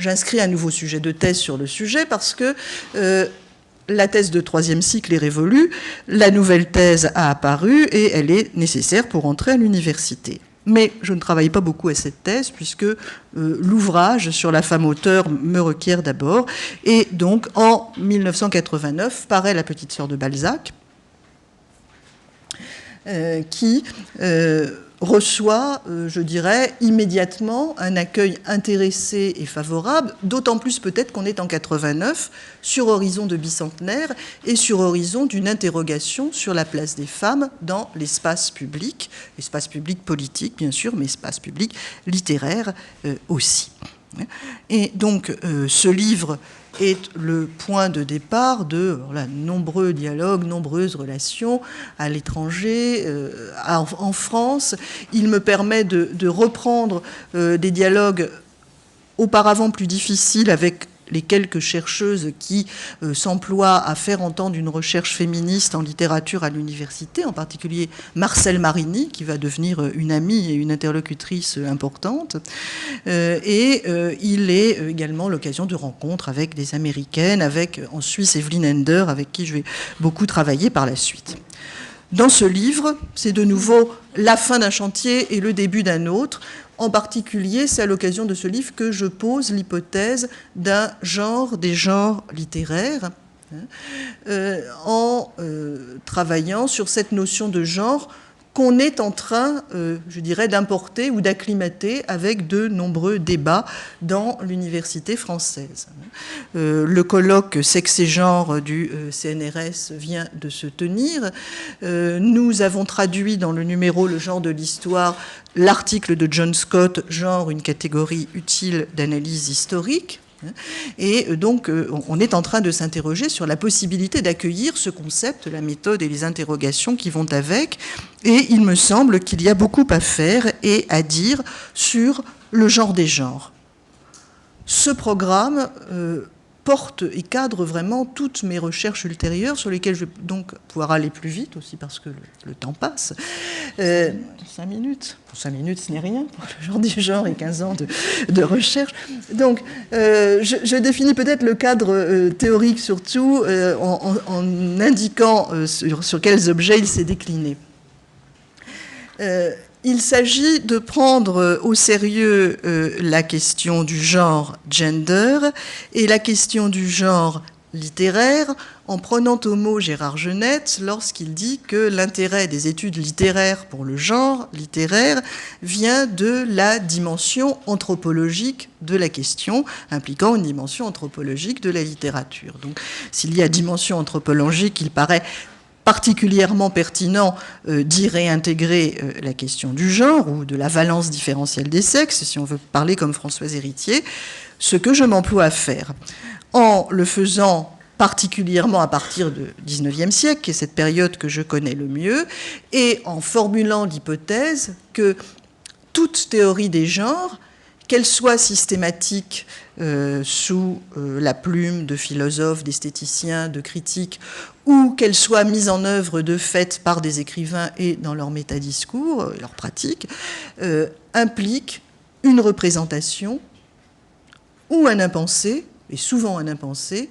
J'inscris un nouveau sujet de thèse sur le sujet parce que la thèse de troisième cycle est révolue, la nouvelle thèse a apparu et elle est nécessaire pour entrer à l'université. Mais je ne travaille pas beaucoup à cette thèse puisque l'ouvrage sur la femme auteure me requiert d'abord. Et donc, en 1989, paraît La petite sœur de Balzac, qui reçoit, je dirais, immédiatement un accueil intéressé et favorable, d'autant plus peut-être qu'on est en 89, sur horizon de bicentenaire et sur horizon d'une interrogation sur la place des femmes dans l'espace public politique bien sûr, mais espace public littéraire aussi. Et donc ce livre est le point de départ de nombreux dialogues, nombreuses relations à l'étranger, en France. Il me permet de reprendre des dialogues auparavant plus difficiles avec les quelques chercheuses qui s'emploient à faire entendre une recherche féministe en littérature à l'université, en particulier Marcelle Marini, qui va devenir une amie et une interlocutrice importante. Il est également l'occasion de rencontres avec des Américaines, avec en Suisse Evelyn Ender, avec qui je vais beaucoup travailler par la suite. Dans ce livre, c'est de nouveau la fin d'un chantier et le début d'un autre. En particulier, c'est à l'occasion de ce livre que je pose l'hypothèse d'un genre des genres littéraires en travaillant sur cette notion de genre qu'on est en train, je dirais, d'importer ou d'acclimater avec de nombreux débats dans l'université française. Le colloque Sexe et genre du CNRS vient de se tenir. Nous avons traduit dans le numéro Le genre de l'histoire l'article de John Scott, Genre, une catégorie utile d'analyse historique. Et donc, on est en train de s'interroger sur la possibilité d'accueillir ce concept, la méthode et les interrogations qui vont avec. Et il me semble qu'il y a beaucoup à faire et à dire sur le genre des genres. Ce programme porte et cadre vraiment toutes mes recherches ultérieures, sur lesquelles je vais donc pouvoir aller plus vite aussi parce que le temps passe. 5 minutes. 5 minutes, ce n'est rien pour le genre du genre et 15 ans de recherche. Donc, je définis peut-être le cadre théorique surtout en indiquant sur quels objets il s'est décliné. Il s'agit de prendre au sérieux la question du genre gender et la question du genre littéraire, en prenant au mot Gérard Genette lorsqu'il dit que l'intérêt des études littéraires pour le genre littéraire vient de la dimension anthropologique de la question, impliquant une dimension anthropologique de la littérature. Donc, s'il y a dimension anthropologique, il paraît particulièrement pertinent d'y réintégrer la question du genre ou de la valence différentielle des sexes, si on veut parler comme Françoise Héritier, ce que je m'emploie à faire. En le faisant particulièrement à partir du XIXe siècle, qui est cette période que je connais le mieux, et en formulant l'hypothèse que toute théorie des genres, qu'elle soit systématique sous la plume de philosophes, d'esthéticiens, de critiques, ou qu'elle soit mise en œuvre de fait par des écrivains et dans leur métadiscours, leur pratique, implique une représentation ou un impensé, et souvent un impensé,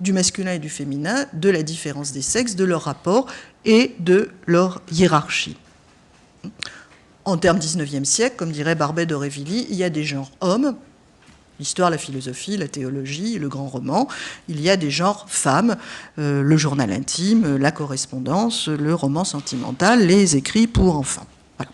du masculin et du féminin, de la différence des sexes, de leur rapport et de leur hiérarchie. En termes XIXe siècle, comme dirait Barbet d'Aurevilly, il y a des genres hommes, l'histoire, la philosophie, la théologie, le grand roman. Il y a des genres femmes, le journal intime, la correspondance, le roman sentimental, les écrits pour enfants. Voilà.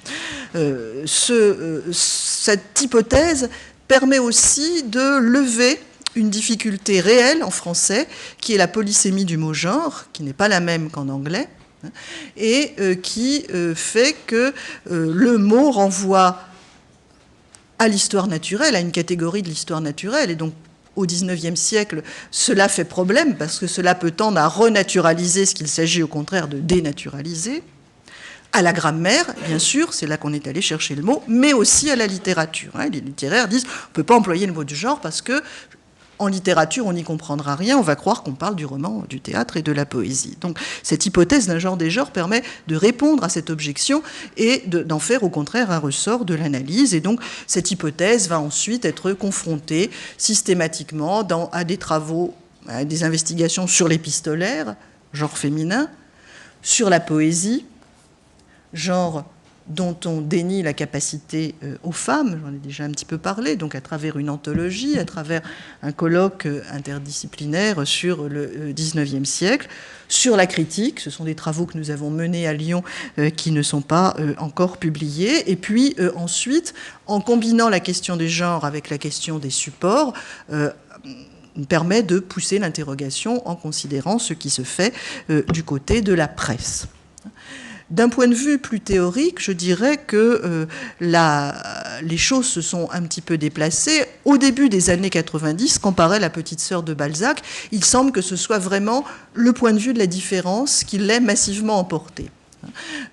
Cette hypothèse permet aussi de lever une difficulté réelle en français, qui est la polysémie du mot genre, qui n'est pas la même qu'en anglais, et qui fait que le mot renvoie à l'histoire naturelle, à une catégorie de l'histoire naturelle, et donc au XIXe siècle, cela fait problème, parce que cela peut tendre à renaturaliser ce qu'il s'agit au contraire de dénaturaliser, à la grammaire, bien sûr, c'est là qu'on est allé chercher le mot, mais aussi à la littérature. Les littéraires disent, on ne peut pas employer le mot du genre, parce que en littérature, on n'y comprendra rien, on va croire qu'on parle du roman, du théâtre et de la poésie. Donc cette hypothèse d'un genre des genres permet de répondre à cette objection et d'en faire au contraire un ressort de l'analyse. Et donc cette hypothèse va ensuite être confrontée systématiquement à des travaux, à des investigations sur l'épistolaire, genre féminin, sur la poésie, genre dont on dénie la capacité aux femmes, j'en ai déjà un petit peu parlé, donc à travers une anthologie, à travers un colloque interdisciplinaire sur le XIXe siècle, sur la critique, ce sont des travaux que nous avons menés à Lyon qui ne sont pas encore publiés, et puis ensuite, en combinant la question des genres avec la question des supports, permet de pousser l'interrogation en considérant ce qui se fait du côté de la presse. D'un point de vue plus théorique, je dirais que les choses se sont un petit peu déplacées. Au début des années 90, comparé La petite sœur de Balzac, il semble que ce soit vraiment le point de vue de la différence qui l'ait massivement emporté.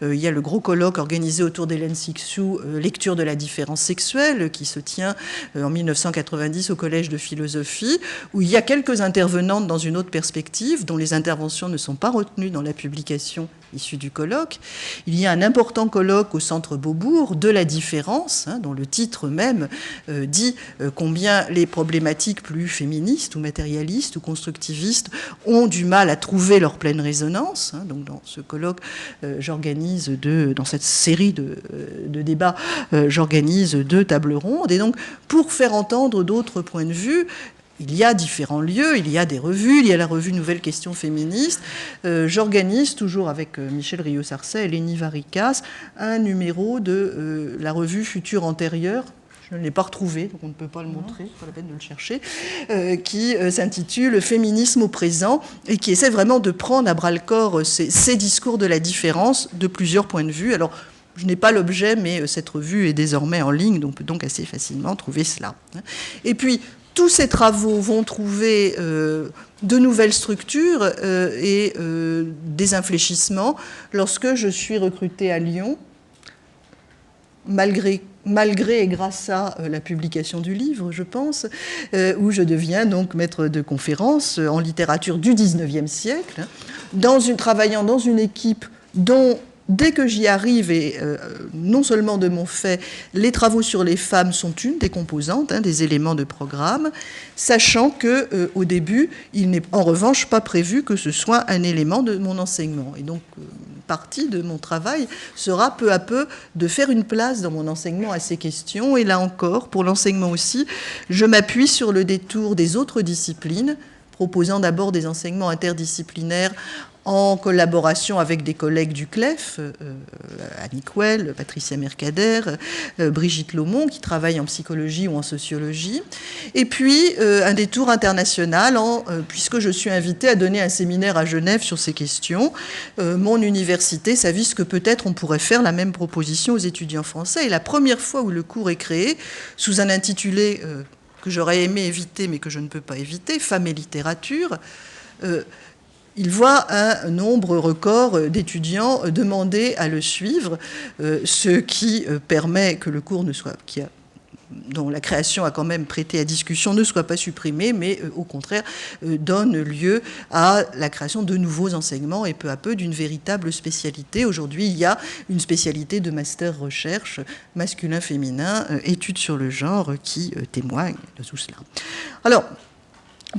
Il y a le gros colloque organisé autour d'Hélène Cixous, Lecture de la différence sexuelle, qui se tient en 1990 au Collège de philosophie, où il y a quelques intervenantes dans une autre perspective, dont les interventions ne sont pas retenues dans la publication issue du colloque. Il y a un important colloque au Centre Beaubourg de la différence, dont le titre même dit combien les problématiques plus féministes ou matérialistes ou constructivistes ont du mal à trouver leur pleine résonance. Donc dans ce colloque, dans cette série de débats, j'organise 2 tables rondes. Et donc, pour faire entendre d'autres points de vue, il y a différents lieux, il y a des revues, il y a la revue Nouvelles Questions Féministes. J'organise, toujours avec Michel Rio-Sarcey et Lénie Varicas, un numéro de la revue Futur Antérieur. Je ne l'ai pas retrouvé, donc on ne peut pas le montrer, pas la peine de le chercher, qui s'intitule « Féminisme au présent » et qui essaie vraiment de prendre à bras-le-corps ces discours de la différence de plusieurs points de vue. Alors, je n'ai pas l'objet, mais cette revue est désormais en ligne, donc on peut donc assez facilement trouver cela. Et puis, tous ces travaux vont trouver de nouvelles structures et des infléchissements lorsque je suis recrutée à Lyon, malgré et grâce à la publication du livre, je pense, où je deviens donc maître de conférence en littérature du XIXe siècle, travaillant dans une équipe dont, dès que j'y arrive, et non seulement de mon fait, les travaux sur les femmes sont une des composantes, des éléments de programme, sachant qu'au début, il n'est en revanche pas prévu que ce soit un élément de mon enseignement. Et donc, partie de mon travail sera peu à peu de faire une place dans mon enseignement à ces questions. Et là encore, pour l'enseignement aussi, je m'appuie sur le détour des autres disciplines, proposant d'abord des enseignements interdisciplinaires en collaboration avec des collègues du CLEF, Annie Quell, Patricia Mercader, Brigitte Laumont, qui travaillent en psychologie ou en sociologie. Et puis, un détour international, puisque je suis invitée à donner un séminaire à Genève sur ces questions. Mon université s'avise que peut-être on pourrait faire la même proposition aux étudiants français. Et la première fois où le cours est créé, sous un intitulé que j'aurais aimé éviter, mais que je ne peux pas éviter, « Femmes et littérature », il voit un nombre record d'étudiants demander à le suivre, ce qui permet que le cours dont la création a quand même prêté à discussion, ne soit pas supprimé, mais au contraire donne lieu à la création de nouveaux enseignements et peu à peu d'une véritable spécialité. Aujourd'hui, il y a une spécialité de master recherche masculin-féminin, études sur le genre, qui témoigne de tout cela. Alors,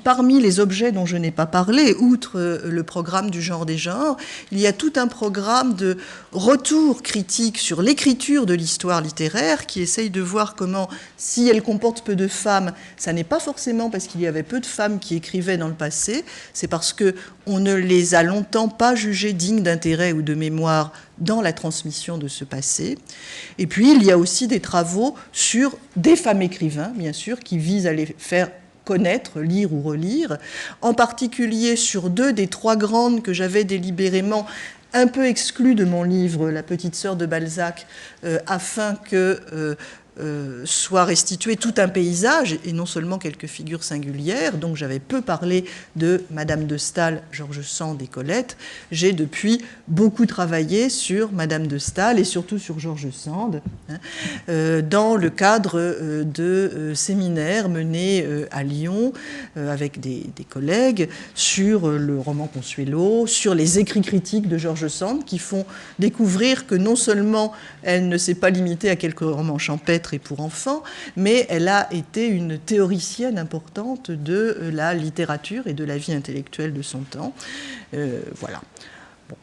parmi les objets dont je n'ai pas parlé, outre le programme du genre des genres, il y a tout un programme de retour critique sur l'écriture de l'histoire littéraire qui essaye de voir comment, si elle comporte peu de femmes, ça n'est pas forcément parce qu'il y avait peu de femmes qui écrivaient dans le passé, c'est parce qu'on ne les a longtemps pas jugées dignes d'intérêt ou de mémoire dans la transmission de ce passé. Et puis, il y a aussi des travaux sur des femmes écrivains, bien sûr, qui visent à les faire connaître, lire ou relire, en particulier sur 2 des 3 grandes que j'avais délibérément un peu exclues de mon livre « La petite sœur de Balzac », afin que soit restitué tout un paysage, et non seulement quelques figures singulières. Donc j'avais peu parlé de Madame de Staël, George Sand et Colette. J'ai depuis beaucoup travaillé sur Madame de Staël et surtout sur George Sand, dans le cadre de séminaires menés à Lyon avec des collègues sur le roman Consuelo, sur les écrits critiques de George Sand, qui font découvrir que non seulement elle ne s'est pas limitée à quelques romans champêtres et pour enfants, mais elle a été une théoricienne importante de la littérature et de la vie intellectuelle de son temps. Voilà. Bon.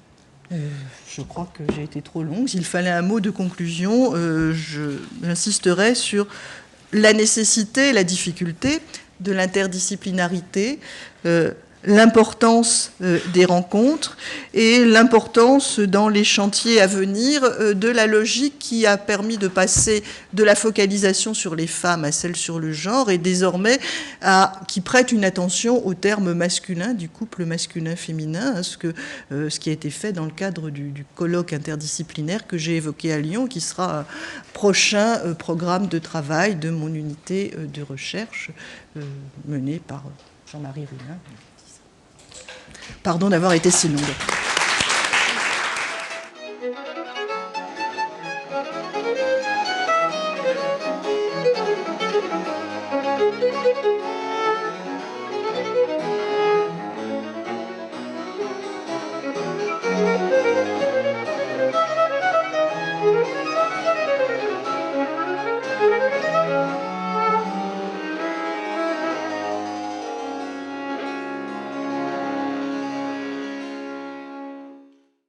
Je crois que j'ai été trop longue. S'il fallait un mot de conclusion, j'insisterai sur la nécessité, la difficulté de l'interdisciplinarité, l'importance des rencontres et l'importance dans les chantiers à venir de la logique qui a permis de passer de la focalisation sur les femmes à celle sur le genre et désormais qui prête une attention au terme masculin, du couple masculin-féminin, ce qui a été fait dans le cadre du colloque interdisciplinaire que j'ai évoqué à Lyon, qui sera un prochain programme de travail de mon unité de recherche menée par Jean-Marie Rulin. Pardon d'avoir été si longue.